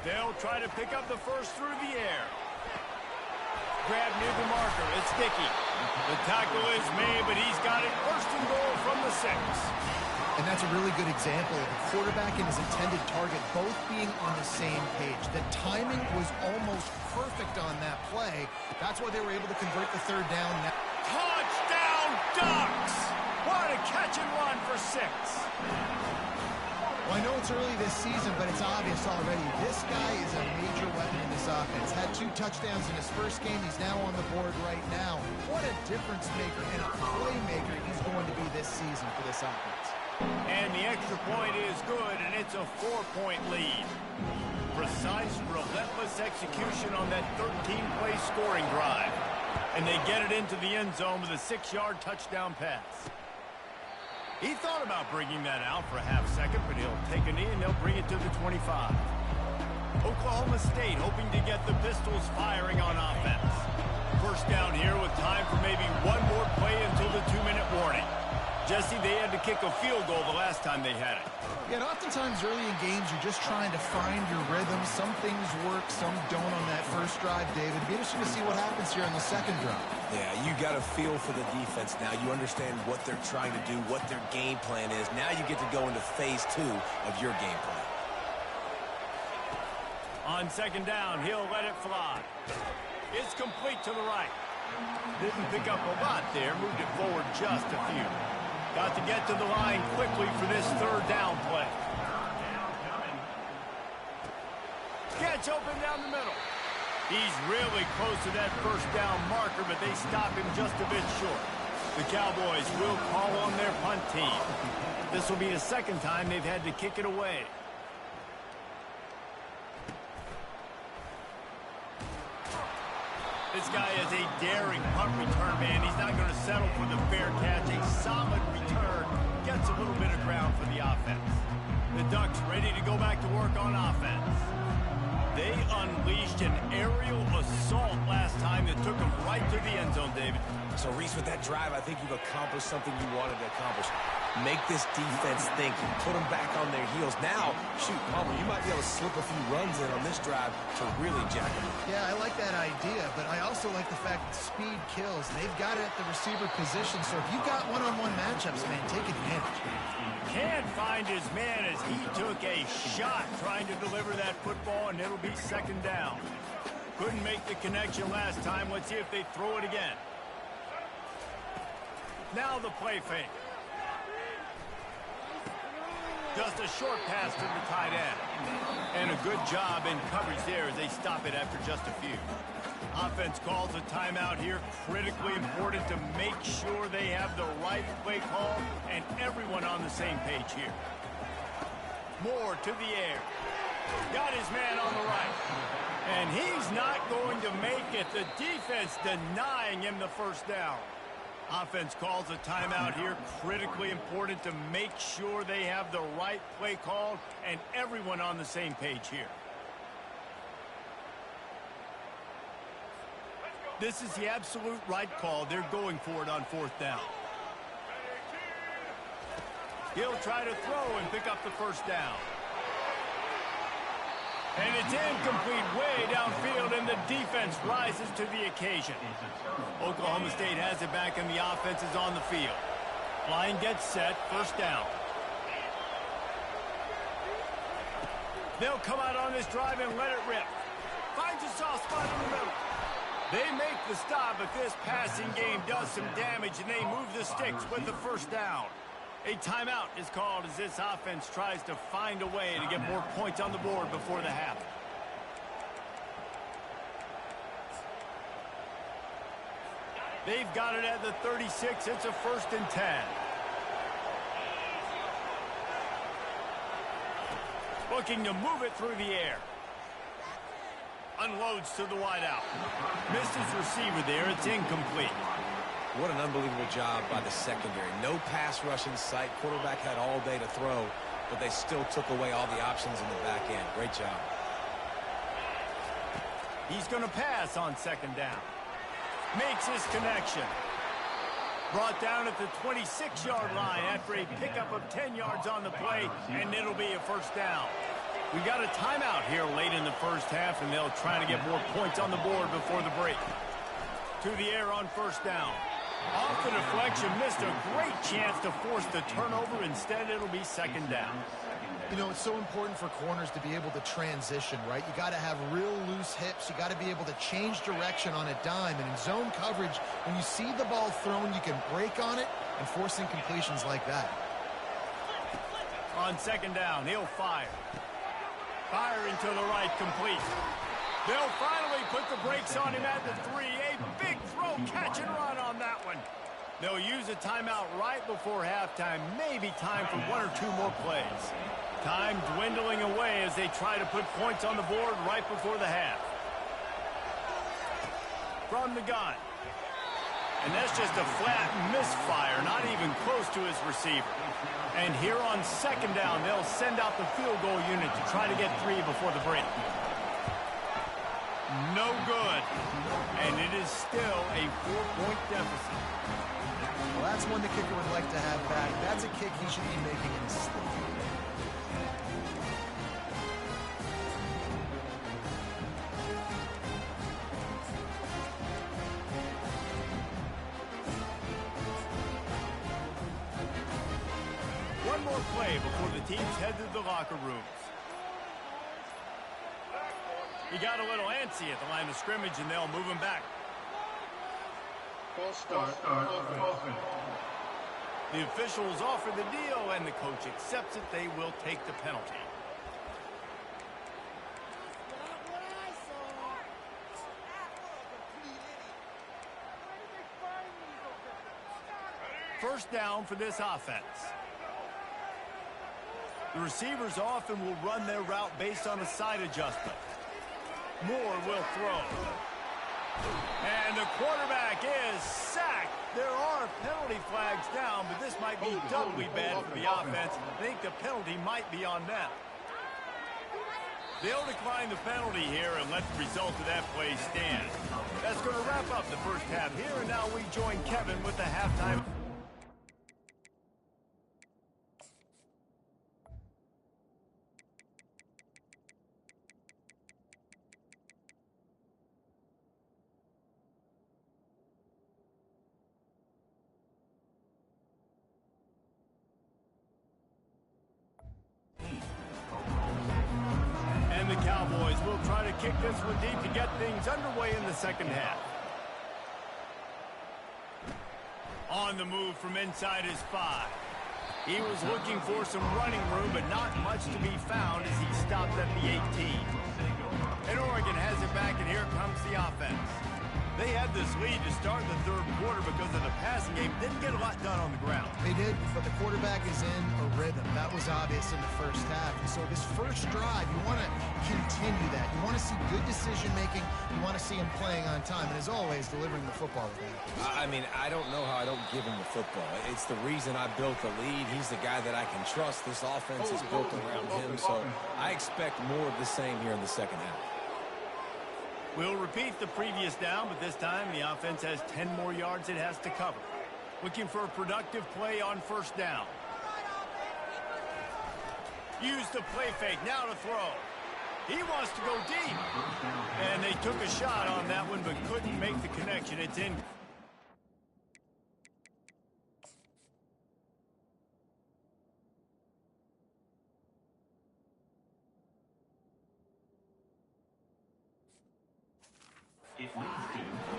Speaker 1: They'll try to pick up the first through the air. Grab near the marker. It's Dickey. The tackle is made, but he's got it first and goal from the 6.
Speaker 3: And that's a really good example of the quarterback and his intended target both being on the same page. The timing was almost perfect on that play. That's why they were able to convert the third down.
Speaker 1: Touchdown, Ducks! What a catch and run for 6.
Speaker 3: Well, I know it's early this season, but it's obvious already. This guy is a major weapon in this offense. Had 2 touchdowns in his first game. He's now on the board right now. What a difference maker and a playmaker he's going to be this season for this offense.
Speaker 1: And the extra point is good, and it's a 4-point lead. Precise, relentless execution on that 13-play scoring drive. And they get it into the end zone with a 6-yard touchdown pass. He thought about bringing that out for a half second, but he'll take a knee and they'll bring it to the 25. Oklahoma State hoping to get the Pistols firing on offense. First down here with time for maybe one more play until the 2-minute warning. Jesse, they had to kick a field goal the last time they had it.
Speaker 3: Yeah, and oftentimes early in games, you're just trying to find your rhythm. Some things work, some don't on that first drive, David. Be interesting to see what happens here on the second drive.
Speaker 2: Yeah, you got a feel for the defense now. You understand what they're trying to do, what their game plan is. Now you get to go into phase 2 of your game plan.
Speaker 1: On second down, he'll let it fly. It's complete to the right. Didn't pick up a lot there, moved it forward just a few. Got to get to the line quickly for this third down play. Gets open down the middle. He's really close to that first down marker, but they stop him just a bit short. The Cowboys will call on their punt team. This will be the second time they've had to kick it away. This guy is a daring punt return man. He's not going to settle for the fair catch. A solid return gets a little bit of ground for the offense. The Ducks ready to go back to work on offense. They unleashed an aerial assault last time that took them right to the end zone, David.
Speaker 2: So, Reese, with that drive, I think you've accomplished something you wanted to accomplish. Make this defense think and put them back on their heels. Now, shoot, Palmer, you might be able to slip a few runs in on this drive to really jack them.
Speaker 3: Yeah, I like that idea, but I also like the fact that speed kills. They've got it at the receiver position, so if you've got one-on-one matchups, man, take advantage.
Speaker 1: Can't find his man as he took a shot trying to deliver that football, and it'll be second down. Couldn't make the connection last time. Let's see if they throw it again. Now the play fake. Just a short pass to the tight end. And a good job in coverage there as they stop it after just a few. Offense calls a timeout here. Critically important to make sure they have the right play call and everyone on the same page here. Moore to the air. Got his man on the right. And he's not going to make it. The defense denying him the first down. Offense calls a timeout here. Critically important to make sure they have the right play call and everyone on the same page here. This is the absolute right call. They're going for it on fourth down. He'll try to throw and pick up the first down. And it's incomplete way downfield, and the defense rises to the occasion. Oklahoma State has it back, and the offense is on the field. Line gets set, first down. They'll come out on this drive and let it rip. Finds a soft spot in the middle. They make the stop, but this passing game does some damage, and they move the sticks with the first down. A timeout is called as this offense tries to find a way to get more points on the board before the half. They've got it at the 36. It's a 1st and 10. Looking to move it through the air. Unloads to the wideout. Missed his receiver there. It's incomplete.
Speaker 2: What an unbelievable job by the secondary. No pass rush in sight. Quarterback had all day to throw, but they still took away all the options in the back end. Great job.
Speaker 1: He's going to pass on 2nd down. Makes his connection. Brought down at the 26-yard line after a pickup of 10 yards on the play, and it'll be a 1st down. We got a timeout here late in the first half, and they'll try to get more points on the board before the break. To the air on 1st down. Off the deflection, missed a great chance to force the turnover. Instead, it'll be 2nd down.
Speaker 3: You know, it's so important for corners to be able to transition, right? You got to have real loose hips. You got to be able to change direction on a dime. And in zone coverage, when you see the ball thrown, you can break on it and force incompletions like that.
Speaker 1: On 2nd down, he'll fire. Firing to the right, complete. They'll finally put the brakes on him at the 3. A big throw, catch and run on that one. They'll use a timeout right before halftime. Maybe time for 1 or 2 more plays. Time dwindling away as they try to put points on the board right before the half. From the gun. And that's just a flat misfire, not even close to his receiver. And here on 2nd down, they'll send out the field goal unit to try to get 3 before the break. No good. And it is still a 4-point deficit.
Speaker 3: Well, that's one the kicker would like to have back. That's a kick he should be making in his sleep.
Speaker 1: One more play before the teams head to the locker rooms. He got a little antsy at the line of scrimmage, and they'll move him back.
Speaker 5: False start. Open.
Speaker 1: The officials offer the deal, and the coach accepts it. They will take the penalty. First down for this offense. The receivers often will run their route based on a side adjustment. Moore will throw. And the quarterback is sacked. There are penalty flags down, but this might be doubly bad for the offense. I think the penalty might be on them. They'll decline the penalty here and let the result of that play stand. That's going to wrap up the first half here, and now we join Kevin with the halftime. And the Cowboys will try to kick this one deep to get things underway in the second half. On the move from inside his 5. He was looking for some running room, but not much to be found as he stopped at the 18. And Oregon has it back, and here comes the offense. They had this lead to start the third quarter because of the passing game. Didn't get a lot done on the ground.
Speaker 3: They did, but the quarterback is in a rhythm. That was obvious in the first half. And so this first drive, you want to continue that. You want to see good decision-making. You want to see him playing on time. And as always, delivering the football with that.
Speaker 2: I mean, I don't know how I don't give him the football. It's the reason I built the lead. He's the guy that I can trust. This offense is built around him, so I expect more of the same here in the second half.
Speaker 1: We'll repeat the previous down, but this time the offense has 10 more yards it has to cover. Looking for a productive play on first down. Use the play fake, now to throw. He wants to go deep. And they took a shot on that one, but couldn't make the connection. It's in.
Speaker 6: It leads to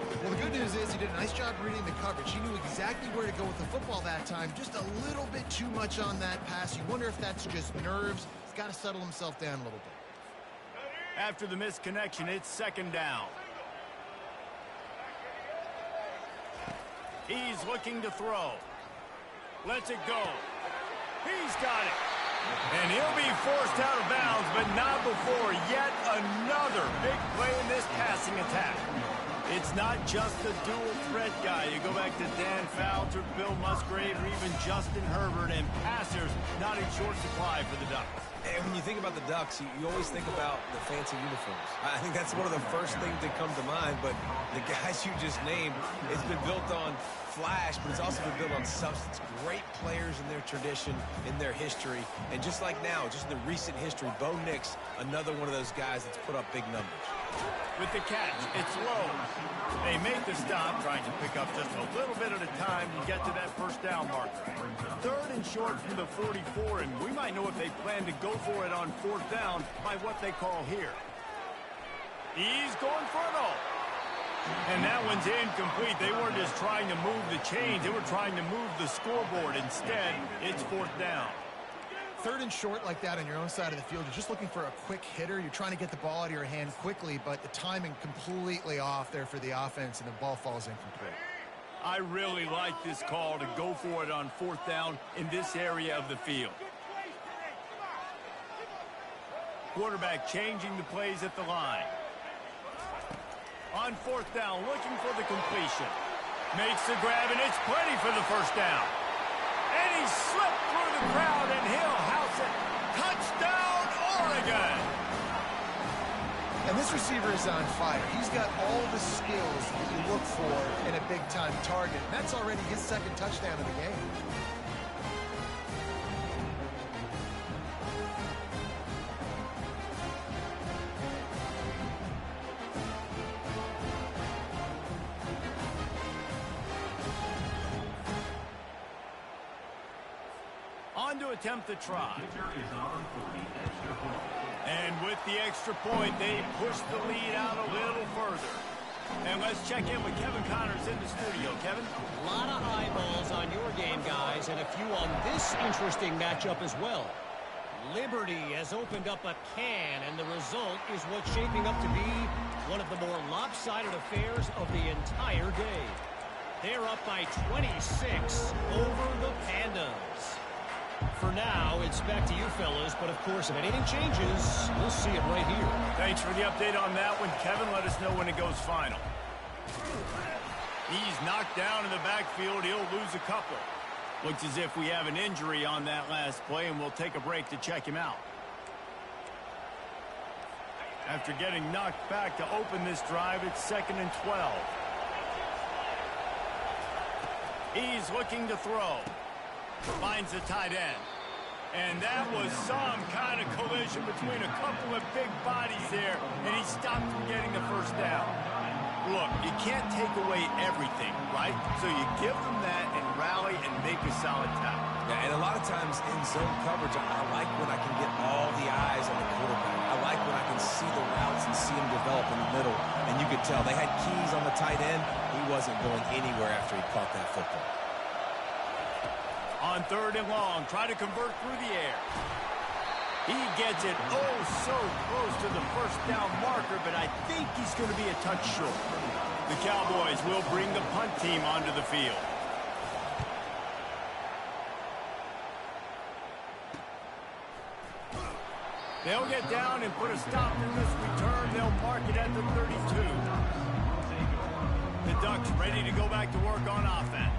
Speaker 3: news is he did a nice job reading the coverage. He knew exactly where to go with the football that time. Just a little bit too much on that pass. You wonder if that's just nerves. He's got to settle himself down a little bit.
Speaker 1: After the missed connection, it's second down. He's looking to throw. Lets it go. He's got it. And he'll be forced out of bounds, but not before yet another big play in this passing attack. It's not just the dual threat guy. You go back to Dan Fouts or Bill Musgrave or even Justin Herbert, and passers not in short supply for the Ducks.
Speaker 2: And when you think about the Ducks, you always think about the fancy uniforms. I think that's one of the first things that come to mind, but the guys you just named, it's been built on flash, but it's also been built on substance. Great players in their tradition, in their history, and just like now, just in the recent history, Bo Nix, another one of those guys that's put up big numbers.
Speaker 1: With the catch, it's low. They make the stop, trying to pick up just a little bit at a time to get to that first down marker. Third and short from the 44, and we might know if they plan to go for it on fourth down by what they call here. He's going for it all. And that one's incomplete. They weren't just trying to move the chains. They were trying to move the scoreboard. Instead, it's fourth down.
Speaker 3: Third and short like that on your own side of the field, you're just looking for a quick hitter. You're trying to get the ball out of your hand quickly, but the timing completely off there for the offense, and the ball falls incomplete.
Speaker 1: I really like this call to go for it on fourth down in this area of the field. Quarterback changing the plays at the line. On fourth down, looking for the completion. Makes the grab, and it's plenty for the first down. And he slipped through the crowd, and he'll house it. Touchdown, Oregon!
Speaker 3: And this receiver is on fire. He's got all the skills that you look for in a big-time target. And that's already his second touchdown of the game.
Speaker 1: To attempt the try. And with the extra point, they push the lead out a little further. And let's check in with Kevin Connors in the studio. Kevin?
Speaker 4: A lot of eyeballs on your game, guys, and a few on this interesting matchup as well. Liberty has opened up a can, and the result is what's shaping up to be one of the more lopsided affairs of the entire day. They're up by 26 over the Pandas. For now, it's back to you fellas, but of course, if anything changes, we'll see it right here.
Speaker 1: Thanks for the update on that one, Kevin. Let us know when it goes final. He's knocked down in the backfield. He'll lose a couple. Looks as if we have an injury on that last play, and we'll take a break to check him out. After getting knocked back to open this drive, it's 2nd and 12. He's looking to throw. Finds the tight end. And that was some kind of collision between a couple of big bodies there, and he stopped from getting the first down. Look, you can't take away everything, right? So you give them that and rally and make a solid tackle.
Speaker 2: Yeah, and a lot of times in zone coverage, I like when I can get all the eyes on the quarterback. I like when I can see the routes and see him develop in the middle. And you could tell they had keys on the tight end. He wasn't going anywhere after he caught that football.
Speaker 1: On 3rd and long, try to convert through the air. He gets it oh so close to the first down marker, but I think he's going to be a touch short. The Cowboys will bring the punt team onto the field. They'll get down and put a stop to this return. They'll mark it at the 32. The Ducks ready to go back to work on offense.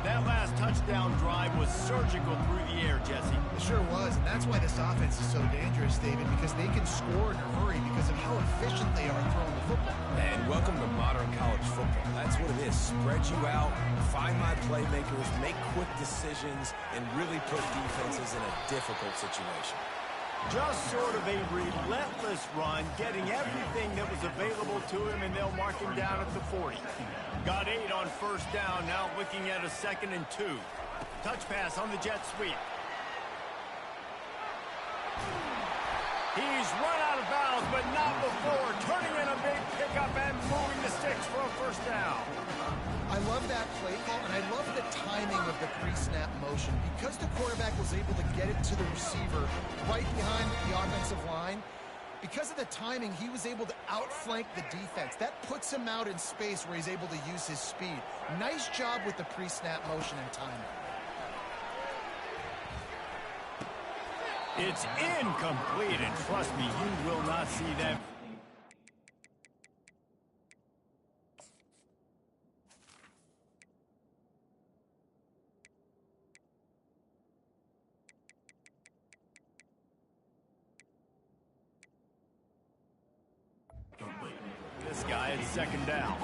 Speaker 1: That last touchdown drive was surgical through the air, Jesse.
Speaker 3: It sure was, and that's why this offense is so dangerous, David, because they can score in a hurry because of how efficient they are throwing the football.
Speaker 2: And welcome to modern college football. That's what it is. Spread you out, find my playmakers, make quick decisions, and really put defenses in a difficult situation.
Speaker 1: Just sort of a relentless run, getting everything that was available to him, and they'll mark him down at the 40. Got 8 on first down, now looking at a 2nd and 2. Touch pass on the jet sweep. He's run out of bounds, but not before turning in a big pickup and moving the sticks for a first down.
Speaker 3: I love that play call, and I love the timing of the pre-snap motion. Because the quarterback was able to get it to the receiver right behind the offensive line, because of the timing, he was able to outflank the defense. That puts him out in space where he's able to use his speed. Nice job with the pre-snap motion and timing.
Speaker 1: It's incomplete, and trust me, you will not see that. This guy is second down.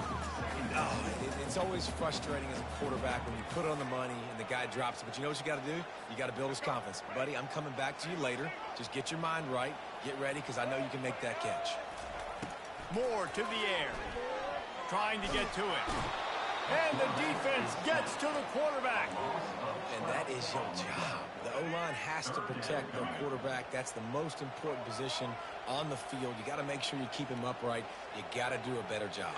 Speaker 2: It's always frustrating as a quarterback when you put it on the money and the guy drops it. But you know what you got to do? You got to build his confidence. Buddy, I'm coming back to you later. Just get your mind right. Get ready, because I know you can make that catch.
Speaker 1: More to the air. Trying to get to it. And the defense gets to the quarterback.
Speaker 2: And that is your job. The O-line has to protect their quarterback. That's the most important position on the field. You got to make sure you keep him upright. You got to do a better job.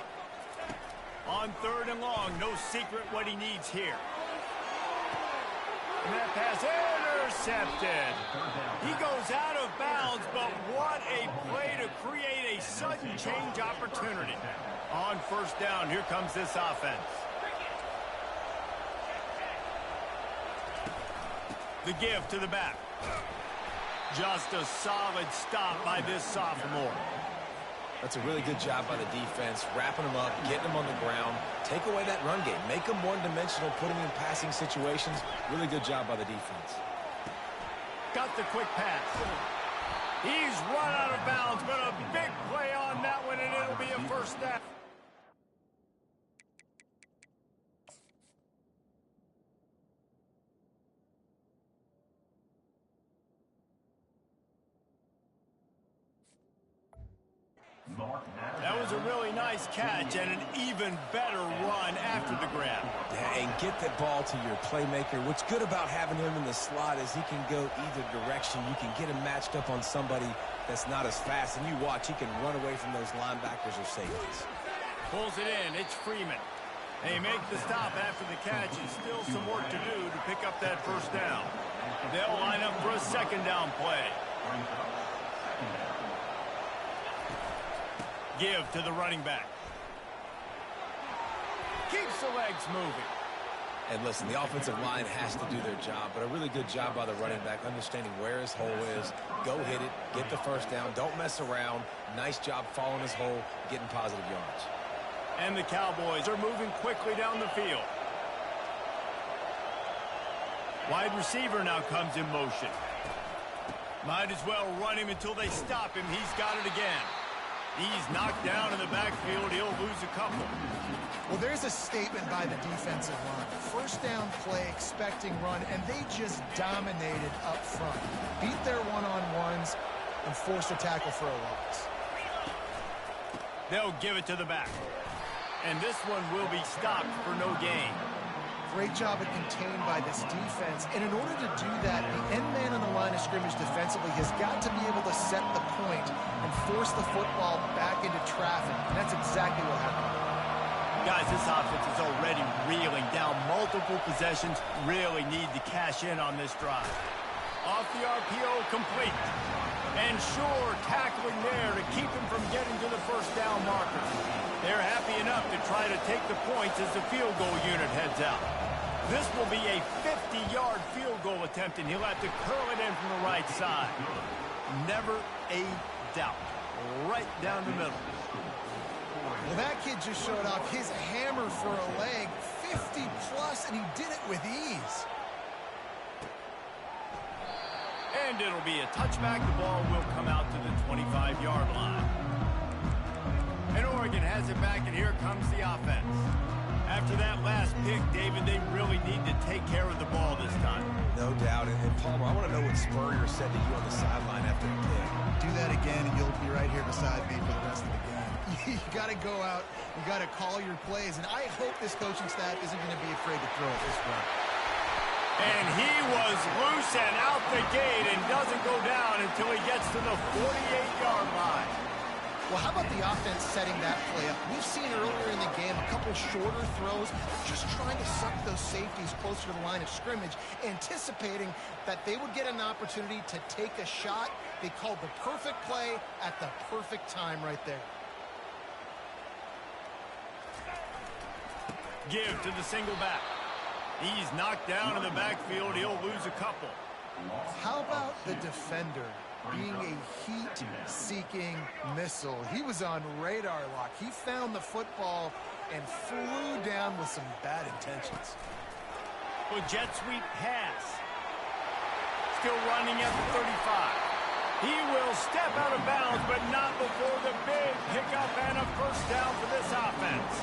Speaker 1: On third and long, no secret what he needs here. And that pass intercepted. He goes out of bounds, but what a play to create a sudden change opportunity. On first down, here comes this offense. The give to the back. Just a solid stop by this sophomore.
Speaker 2: That's a really good job by the defense, wrapping them up, getting them on the ground. Take away that run game. Make them one-dimensional, put them in passing situations. Really good job by the defense.
Speaker 1: Got the quick pass. He's run out of bounds, but a big play on that one, and it'll be a first down. That was a really nice catch and an even better run after the grab.
Speaker 2: Yeah, and get that ball to your playmaker. What's good about having him in the slot is he can go either direction. You can get him matched up on somebody that's not as fast, and you watch, he can run away from those linebackers or safeties.
Speaker 1: Pulls it in. It's Freeman. They make the stop after the catch, and still some work to do to pick up that first down. They'll line up for a second down play. Give to the running back. Keeps the legs moving.
Speaker 2: And listen, the offensive line has to do their job, but a really good job by the running back, understanding where his hole is. Go hit it, get the first down, don't mess around. Nice job following his hole, getting positive yards.
Speaker 1: And the Cowboys are moving quickly down the field. Wide receiver now comes in motion. Might as well run him until they stop him. He's got it again. He's knocked down in the backfield. He'll lose a couple.
Speaker 3: Well, there's a statement by the defensive line. First down play, expecting run, and they just dominated up front. Beat their one-on-ones and forced a tackle for a loss.
Speaker 1: They'll give it to the back. And this one will be stopped for no gain.
Speaker 3: Great job of contained by this defense. And in order to do that, the end man on the line of scrimmage defensively has got to be able to set the point and force the football back into traffic. And that's exactly what happened.
Speaker 1: Guys, this offense is already reeling down multiple possessions. Really need to cash in on this drive. Off the RPO, complete. And sure, tackling there to keep him from getting to the first down marker. They're happy enough to try to take the points as the field goal unit heads out. This will be a 50-yard field goal attempt, and he'll have to curl it in from the right side. Never a doubt. Right down the middle.
Speaker 3: Well, that kid just showed off his hammer for a leg, 50-plus, and he did it with ease.
Speaker 1: And it'll be a touchback. The ball will come out to the 25-yard line. And Oregon has it back, and here comes the offense. After that last pick, David, they really need to take care of the ball this time.
Speaker 2: No doubt. And Palmer, I want to know what Spurrier said to you on the sideline after the pick.
Speaker 3: Do that again, and you'll be right here beside me for the rest of the game. You got to go out. You got to call your plays. And I hope this coaching staff isn't going to be afraid to throw it this way.
Speaker 1: And he was loose and out the gate and doesn't go down until he gets to the 48-yard line.
Speaker 3: Well, how about the offense setting that play up? We've seen earlier in the game a couple shorter throws, just trying to suck those safeties closer to the line of scrimmage, anticipating that they would get an opportunity to take a shot. They called the perfect play at the perfect time right there.
Speaker 1: Give to the single back. He's knocked down in the backfield. He'll lose a couple.
Speaker 3: How about the defender being a heat-seeking missile? He was on radar lock. He found the football and flew down with some bad intentions.
Speaker 1: Well, jet sweep pass. Still running at the 35. He will step out of bounds, but not before the big pickup and a first down for this offense.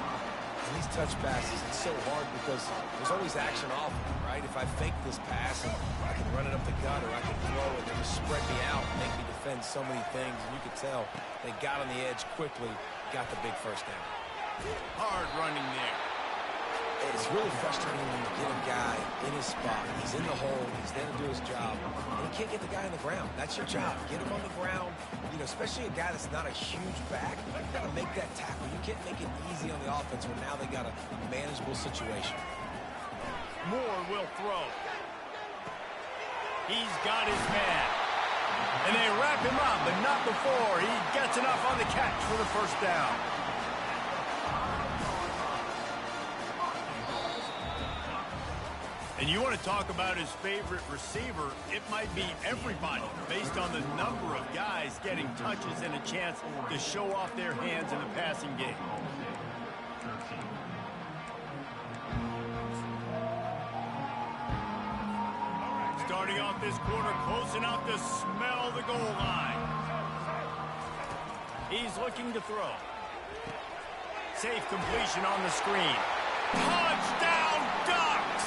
Speaker 2: These touch passes, it's so hard because there's always action off of them, right? If I fake this pass and I can run it up the gut or I can throw it and just spread me out and make me defend so many things. And you could tell they got on the edge quickly, got the big first down.
Speaker 1: Hard running there.
Speaker 2: It's really frustrating when you get a guy in his spot. He's in the hole. He's there to do his job. And you can't get the guy on the ground. That's your job. Get him on the ground. You know, especially a guy that's not a huge back. You've got to make that tackle. You can't make it easy on the offense when now they got a manageable situation.
Speaker 1: Moore will throw. He's got his man. And they wrap him up, but not before he gets enough on the catch for the first down. And you want to talk about his favorite receiver, it might be everybody based on the number of guys getting touches and a chance to show off their hands in the passing game. Starting off this quarter close enough to smell the goal line. He's looking to throw. Safe completion on the screen. Touchdown Ducks!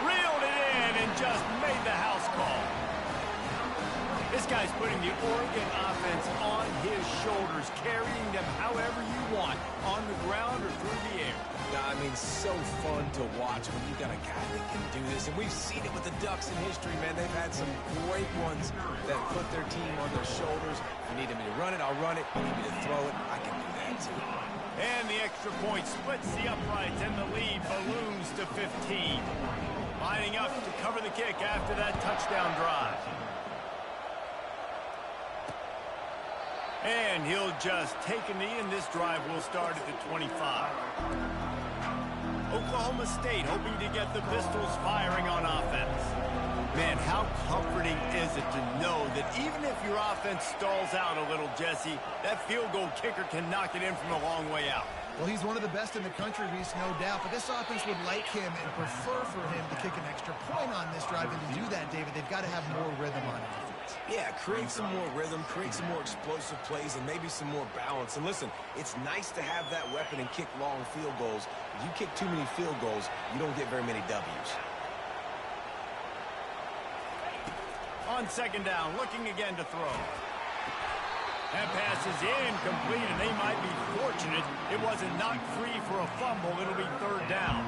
Speaker 1: Reeled it in and just made the house call. This guy's putting the Oregon offense on his shoulders, carrying them however you want, on the ground or through the air.
Speaker 2: I mean, so fun to watch when you got a guy that can do this. And we've seen it with the Ducks in history, man. They've had some great ones that put their team on their shoulders. You need me to run it, I'll run it. You need me to throw it, I can do that too.
Speaker 1: And the extra point splits the uprights, and the lead balloons to 15. Lining up to cover the kick after that touchdown drive. And he'll just take a knee, and this drive will start at the 25. Oklahoma State hoping to get the Pistols firing on offense. Man, how comforting is it to know that even if your offense stalls out a little, Jesse, that field goal kicker can knock it in from a long way out.
Speaker 3: Well, he's one of the best in the country, Reese, no doubt. But this offense would like him and prefer for him to kick an extra point on this drive. And to do that, David, they've got to have more rhythm on offense.
Speaker 2: Yeah, create some more rhythm, create some more explosive plays, and maybe some more balance. And listen, it's nice to have that weapon and kick long field goals. If you kick too many field goals, you don't get very many W's.
Speaker 1: On second down, looking again to throw. That pass is incomplete, and they might be fortunate it wasn't knocked free for a fumble. It'll be third down.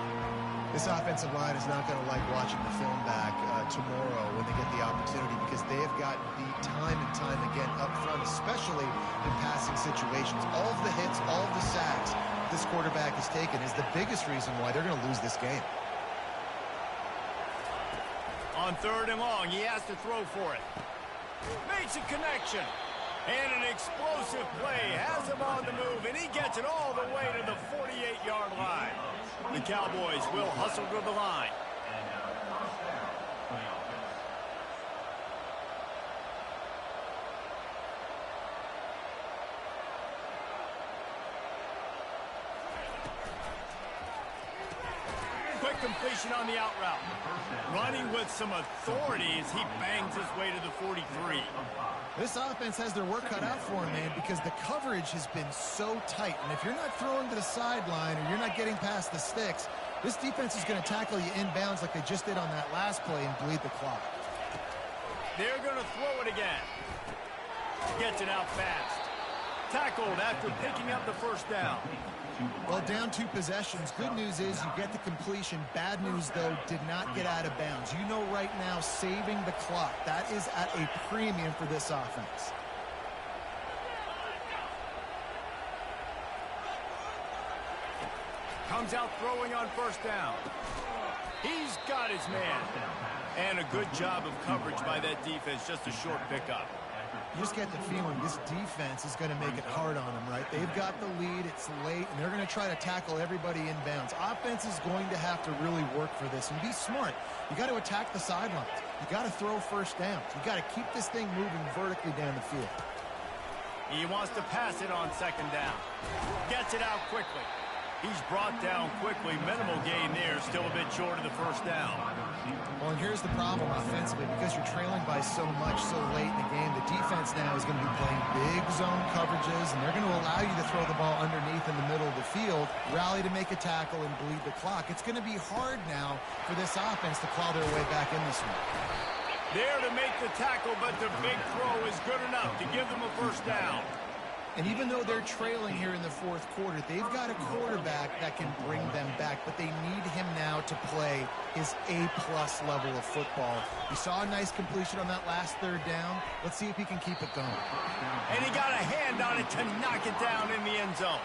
Speaker 3: This offensive line is not going to like watching the film back tomorrow when they get the opportunity, because they have gotten beat time and time again up front, especially in passing situations. All of the hits, all of the sacks this quarterback has taken is the biggest reason why they're going to lose this game.
Speaker 1: On third and long, he has to throw for it. Makes a connection. And an explosive play has him on the move, and he gets it all the way to the 48-yard line. The Cowboys will hustle to the line. Quick completion on the out route. Running with some authority as he bangs his way to the 43.
Speaker 3: This offense has their work cut out for him, man, because the coverage has been so tight. And if you're not throwing to the sideline or you're not getting past the sticks, this defense is going to tackle you inbounds like they just did on that last play and bleed the clock.
Speaker 1: They're going to throw it again. Gets it out fast. Tackled after picking up the first down.
Speaker 3: Well, down 2 possessions. Good news is you get the completion. Bad news, though, did not get out of bounds. You know right now, saving the clock, that is at a premium for this offense.
Speaker 1: Comes out throwing on first down. He's got his man. And a good job of coverage by that defense. Just a short pickup.
Speaker 3: You just get the feeling this defense is going to make it hard on them, right? They've got the lead, it's late, and they're going to try to tackle everybody inbounds. Offense is going to have to really work for this and be smart. You got to attack the sidelines. You got to throw first downs. You got to keep this thing moving vertically down the field.
Speaker 1: He wants to pass it on second down. Gets it out quickly. He's brought down quickly. Minimal gain there. Still a bit short of the first down.
Speaker 3: Well, and here's the problem offensively. Because you're trailing by so much so late in the game, the defense now is going to be playing big zone coverages, and they're going to allow you to throw the ball underneath in the middle of the field, rally to make a tackle, and bleed the clock. It's going to be hard now for this offense to claw their way back in this one.
Speaker 1: There to make the tackle, but the big throw is good enough to give them a first down.
Speaker 3: And even though they're trailing here in the fourth quarter, they've got a quarterback that can bring them back, but they need him now to play his A-plus level of football. We saw a nice completion on that last third down. Let's see if he can keep it going.
Speaker 1: And he got a hand on it to knock it down in the end zone.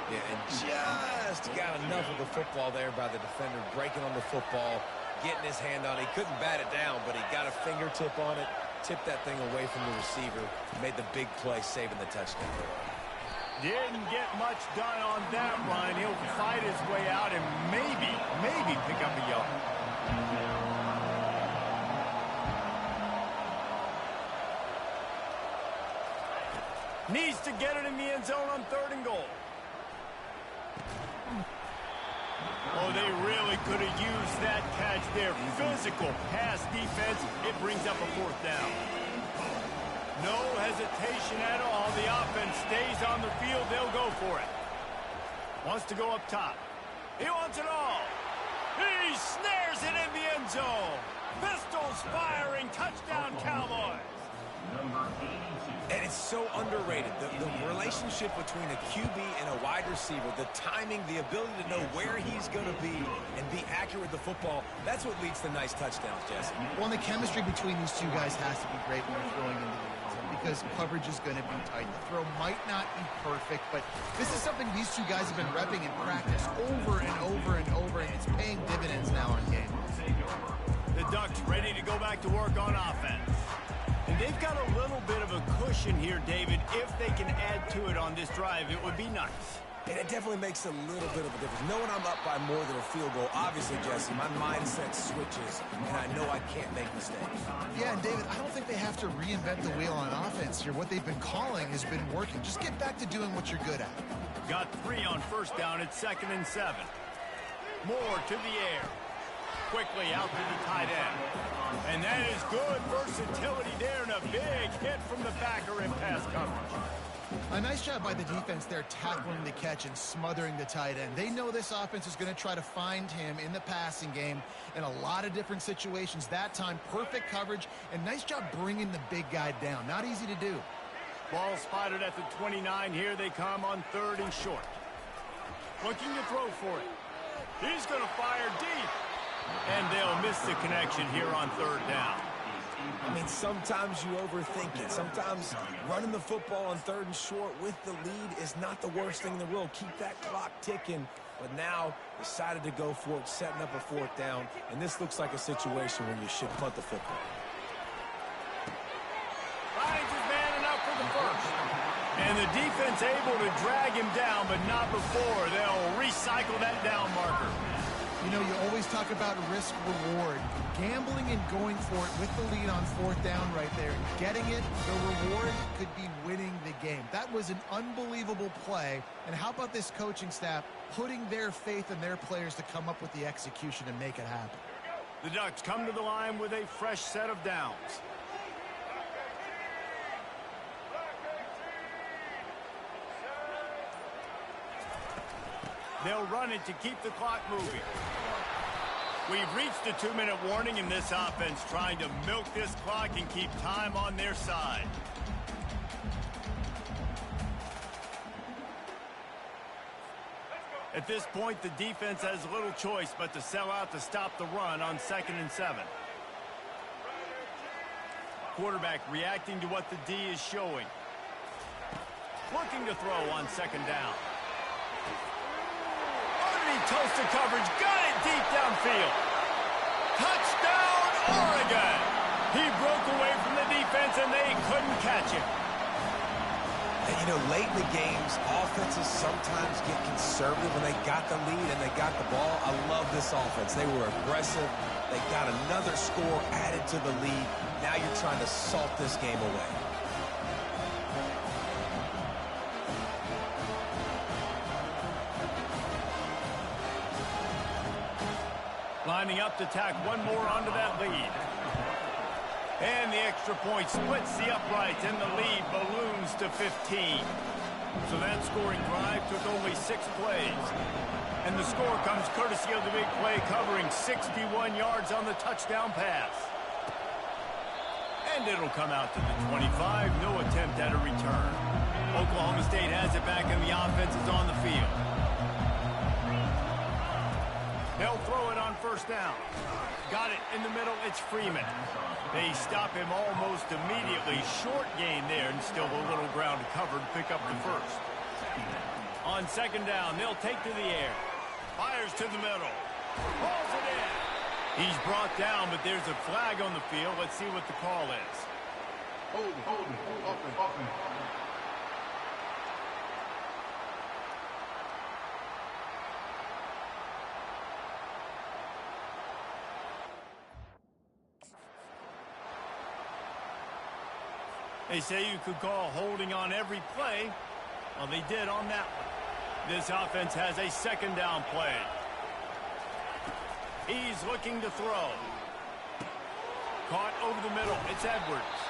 Speaker 2: Yeah, and just got enough of the football there by the defender, breaking on the football, getting his hand on it. He couldn't bat it down, but he got a fingertip on it. Tipped that thing away from the receiver, made the big play, saving the touchdown.
Speaker 1: Didn't get much done on that run. He'll fight his way out and maybe pick up a yard. Needs to get it in the end zone on 3rd and goal. Oh, they really could have used that catch there. Physical pass defense. It brings up a 4th down. No hesitation at all. The offense stays on the field. They'll go for it. Wants to go up top. He wants it all. He snares it in the end zone. Pistols firing. Touchdown, Cowboys.
Speaker 2: And it's so underrated. The relationship between a QB and a wide receiver, the timing, the ability to know where he's going to be and be accurate with the football, that's what leads to nice touchdowns, Jesse.
Speaker 3: Well, the chemistry between these two guys has to be great when you're throwing into the end zone because coverage is going to be tight. The throw might not be perfect, but this is something these two guys have been repping in practice over and over and over, and it's paying dividends now on game.
Speaker 1: The Ducks ready to go back to work on offense. And they've got a little bit of a cushion here, David. If they can add to it on this drive, it would be nice.
Speaker 2: And it definitely makes a little bit of a difference. Knowing I'm up by more than a field goal, obviously, Jesse, my mindset switches, and I know I can't make mistakes.
Speaker 3: Yeah, and David, I don't think they have to reinvent the wheel on offense here. What they've been calling has been working. Just get back to doing what you're good at.
Speaker 1: Got 3 on first down at 2nd and 7. More to the air. Quickly out to the tight end. And that is good versatility there, and a big hit from the backer in pass coverage.
Speaker 3: A nice job by the defense there tackling the catch and smothering the tight end. They know this offense is going to try to find him in the passing game in a lot of different situations. That time, perfect coverage, and nice job bringing the big guy down. Not easy to do.
Speaker 1: Ball spotted at the 29. Here they come on 3rd and short. Looking to throw for it. He's going to fire deep. And they'll miss the connection here on 3rd down.
Speaker 2: I mean, sometimes you overthink it. Sometimes running the football on 3rd and short with the lead is not the worst thing in the world. Keep that clock ticking. But now decided to go for it, setting up a 4th down. And this looks like a situation where you should punt the football.
Speaker 1: Finds his man enough for the first. And the defense able to drag him down, but not before. They'll recycle that down marker.
Speaker 3: You know, you always talk about risk-reward. Gambling and going for it with the lead on 4th down right there. Getting it, the reward could be winning the game. That was an unbelievable play. And how about this coaching staff putting their faith in their players to come up with the execution and make it happen?
Speaker 1: The Ducks come to the line with a fresh set of downs. They'll run it to keep the clock moving. We've reached the 2-minute warning in this offense, trying to milk this clock and keep time on their side. At this point, the defense has little choice but to sell out to stop the run on 2nd and 7. Quarterback reacting to what the D is showing. Looking to throw on 2nd down. Underneath toasted coverage, got it deep downfield. Touchdown, Oregon! He broke away from the defense and they couldn't catch him.
Speaker 2: And, you know, late in the games, offenses sometimes get conservative when they got the lead and they got the ball. I love this offense. They were aggressive. They got another score added to the lead. Now you're trying to salt this game away.
Speaker 1: Lining up to tack one more onto that lead. And the extra point splits the uprights, and the lead balloons to 15. So that scoring drive took only 6 plays. And the score comes courtesy of the big play, covering 61 yards on the touchdown pass. And it'll come out to the 25. No attempt at a return. Oklahoma State has it back, and the offense is on the field. They'll throw it on 1st down. Got it in the middle. It's Freeman. They stop him almost immediately. Short gain there, and still a little ground to cover to pick up the 1st. On 2nd down, they'll take to the air. Fires to the middle. Pulls it in. He's brought down, but there's a flag on the field. Let's see what the call is.
Speaker 5: Hold, open.
Speaker 1: They say you could call holding on every play. Well, they did on that one. This offense has a 2nd down play. He's looking to throw. Caught over the middle. It's Edwards.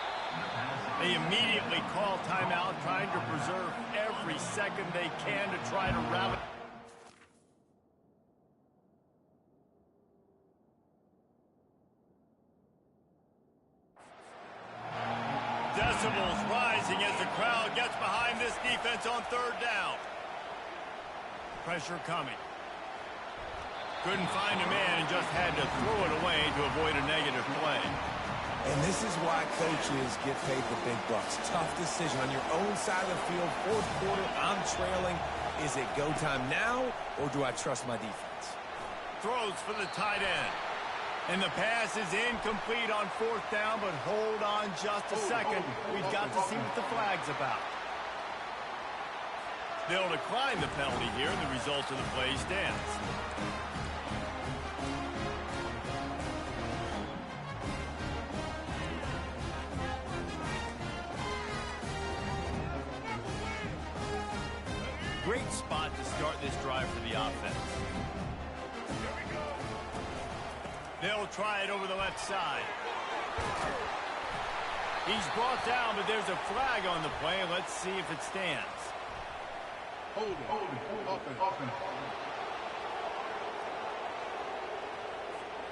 Speaker 1: They immediately call timeout, trying to preserve every second they can to try to rally. Decibels rising as the crowd gets behind this defense on 3rd down. Pressure coming. Couldn't find a man and just had to throw it away to avoid a negative play.
Speaker 2: And this is why coaches get paid the big bucks. Tough decision on your own side of the field. 4th quarter, I'm trailing. Is it go time now, or do I trust my defense?
Speaker 1: Throws for the tight end. And the pass is incomplete on 4th down, but hold on just a second. We've got to see what the flag's about. They'll decline the penalty here, and the result of the play stands. Great spot to start this drive for the offense. They'll try it over the left side. He's brought down, but there's a flag on the play. Let's see if it stands.
Speaker 5: Open.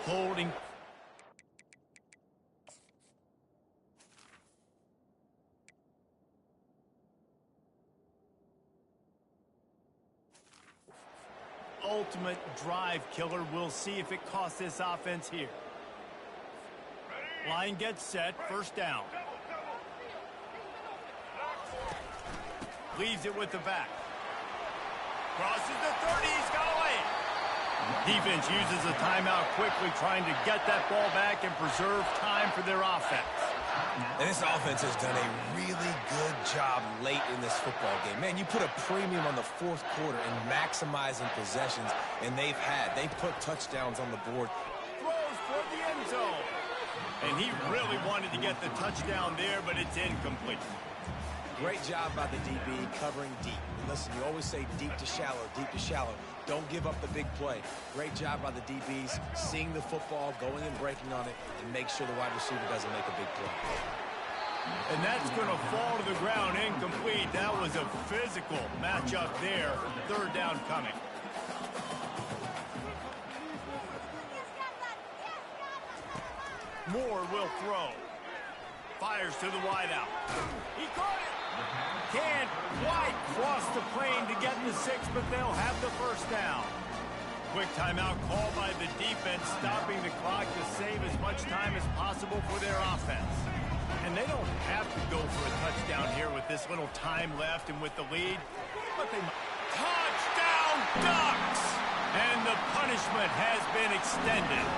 Speaker 1: Holding. Ultimate drive killer. We'll see if it costs this offense here. Line gets set. 1st down. Leaves it with the back. Crosses the 30. He's got away. Defense uses a timeout quickly, trying to get that ball back and preserve time for their offense.
Speaker 2: And this offense has done a really good job late in this football game. Man, you put a premium on the 4th quarter in maximizing possessions, and they've put touchdowns on the board.
Speaker 1: Throws for the end zone. And he really wanted to get the touchdown there, but it's incomplete.
Speaker 2: Great job by the DB covering deep. And listen, you always say deep to shallow, deep to shallow. Don't give up the big play. Great job by the DBs, seeing the football, going and breaking on it, and make sure the wide receiver doesn't make a big play.
Speaker 1: And that's going to fall to the ground incomplete. That was a physical matchup there. 3rd down coming. Moore will throw. Fires to the wideout. He caught it. Can't quite cross the plane to get the 6, but they'll have the first down. Quick timeout called by the defense, stopping the clock to save as much time as possible for their offense. And they don't have to go for a touchdown here with this little time left and with the lead, but they might. Touchdown Ducks! And the punishment has been extended.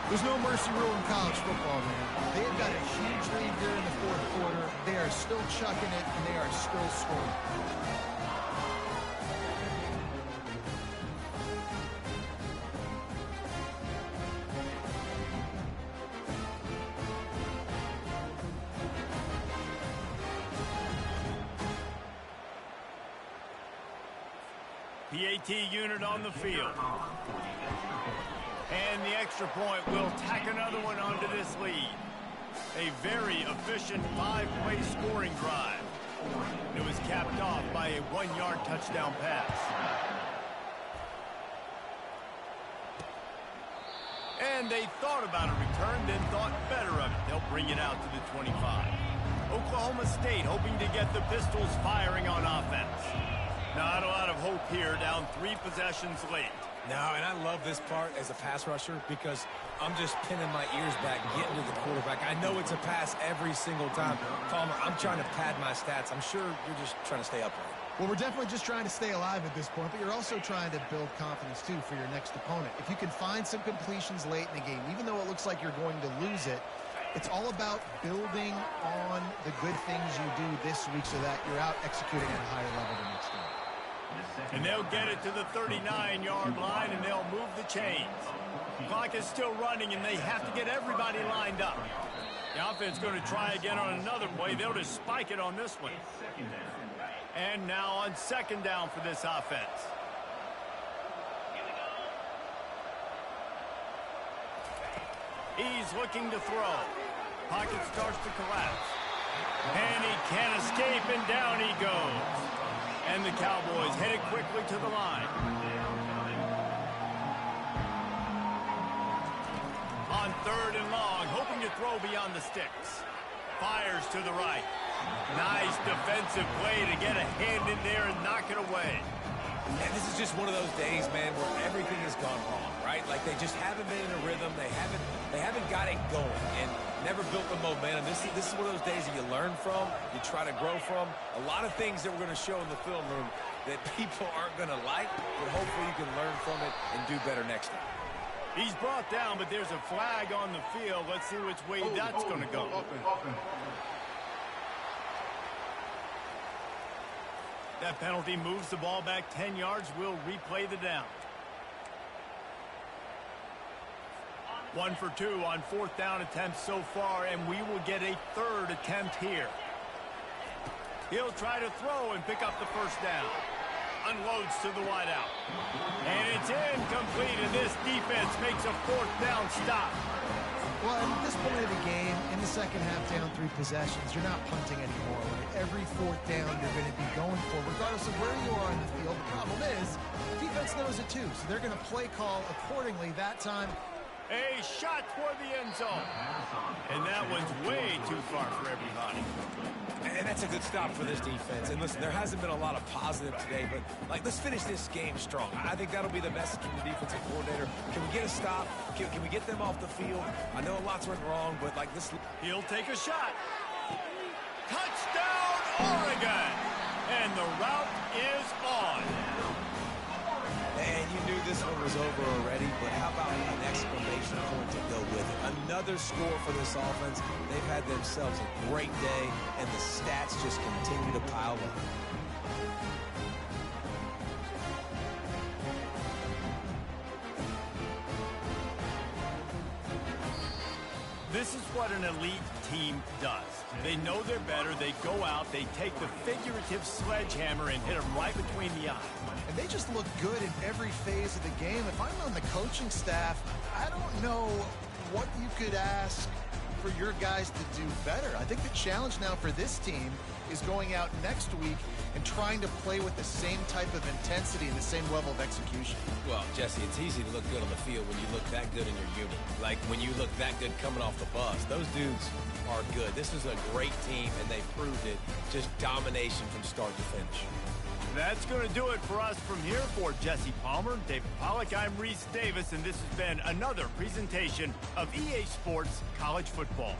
Speaker 3: There's no mercy rule in college football, man. They have got a huge lead here in the fourth quarter. They are still chucking it, and they are still scoring.
Speaker 1: PAT unit on the field. And the extra point will tack another one onto this lead. A very efficient 5-play scoring drive. It was capped off by a 1-yard touchdown pass. And they thought about a return, then thought better of it. They'll bring it out to the 25. Oklahoma State hoping to get the Pistols firing on offense. Not a lot of hope here, down 3 possessions late.
Speaker 2: No, and I love this part as a pass rusher because I'm just pinning my ears back, getting to the quarterback. I know it's a pass every single time. Palmer, I'm trying to pad my stats. I'm sure you're just trying to stay upright.
Speaker 3: Well, we're definitely just trying to stay alive at this point, but you're also trying to build confidence, too, for your next opponent. If you can find some completions late in the game, even though it looks like you're going to lose it, it's all about building on the good things you do this week so that you're out executing at a higher level the next game.
Speaker 1: And they'll get it to the 39-yard line, and they'll move the chains. The clock is still running, and they have to get everybody lined up. The offense going to try again on another play. They'll just spike it on this one. And now on second down for this offense. He's looking to throw. Pocket starts to collapse. And he can't escape, and down he goes. And the Cowboys headed quickly to the line. On third and long, hoping to throw beyond the sticks. Fires to the right. Nice defensive play to get a hand in there and knock it away.
Speaker 2: And this is just one of those days, man, where everything has gone wrong, right? Like they just haven't been in a rhythm. They haven't got it going and never built the momentum. This is one of those days that you learn from, you try to grow from. A lot of things that we're going to show in the film room that people aren't going to like, but hopefully you can learn from it and do better next time.
Speaker 1: He's brought down, but there's a flag on the field. Let's see which way that's going to go. That penalty moves the ball back 10 yards. We'll replay the down. 1 for 2 on fourth down attempts so far, and we will get a third attempt here. He'll try to throw and pick up the first down. Unloads to the wideout. And it's incomplete, and this defense makes a fourth down stop.
Speaker 3: Well, at this point of the game, in the second half, down 3 possessions, you're not punting anymore. Right? Every fourth down you're going to be going for, regardless of where you are in the field. The problem is, the defense knows it too, so they're going to play call accordingly that time.
Speaker 1: A shot toward the end zone. And that one's way too far for everybody.
Speaker 2: And that's a good stop for this defense. And listen, there hasn't been a lot of positive today, but let's finish this game strong. I think that'll be the message from the defensive coordinator. Can we get a stop? Can we get them off the field? I know lots went wrong, but this.
Speaker 1: He'll take a shot. Touchdown, Oregon! And the route is on.
Speaker 2: And you knew this one was over already, but how about an exclamation point to go with it? Another score for this offense. They've had themselves a great day, and the stats just continue to pile up.
Speaker 1: This is what an elite team does. They know they're better. They go out. They take the figurative sledgehammer and hit them right between the eyes.
Speaker 3: And they just look good in every phase of the game. If I'm on the coaching staff, I don't know what you could ask for your guys to do better. I think the challenge now for this team is going out next week and trying to play with the same type of intensity and the same level of execution.
Speaker 2: Well, Jesse, it's easy to look good on the field when you look that good in your unit. Like when you look that good coming off the bus. Those dudes are good. This is a great team, and they proved it. Just domination from start to finish.
Speaker 1: That's going to do it for us from here. For Jesse Palmer, David Pollack, I'm Reese Davis, and this has been another presentation of EA Sports College Football.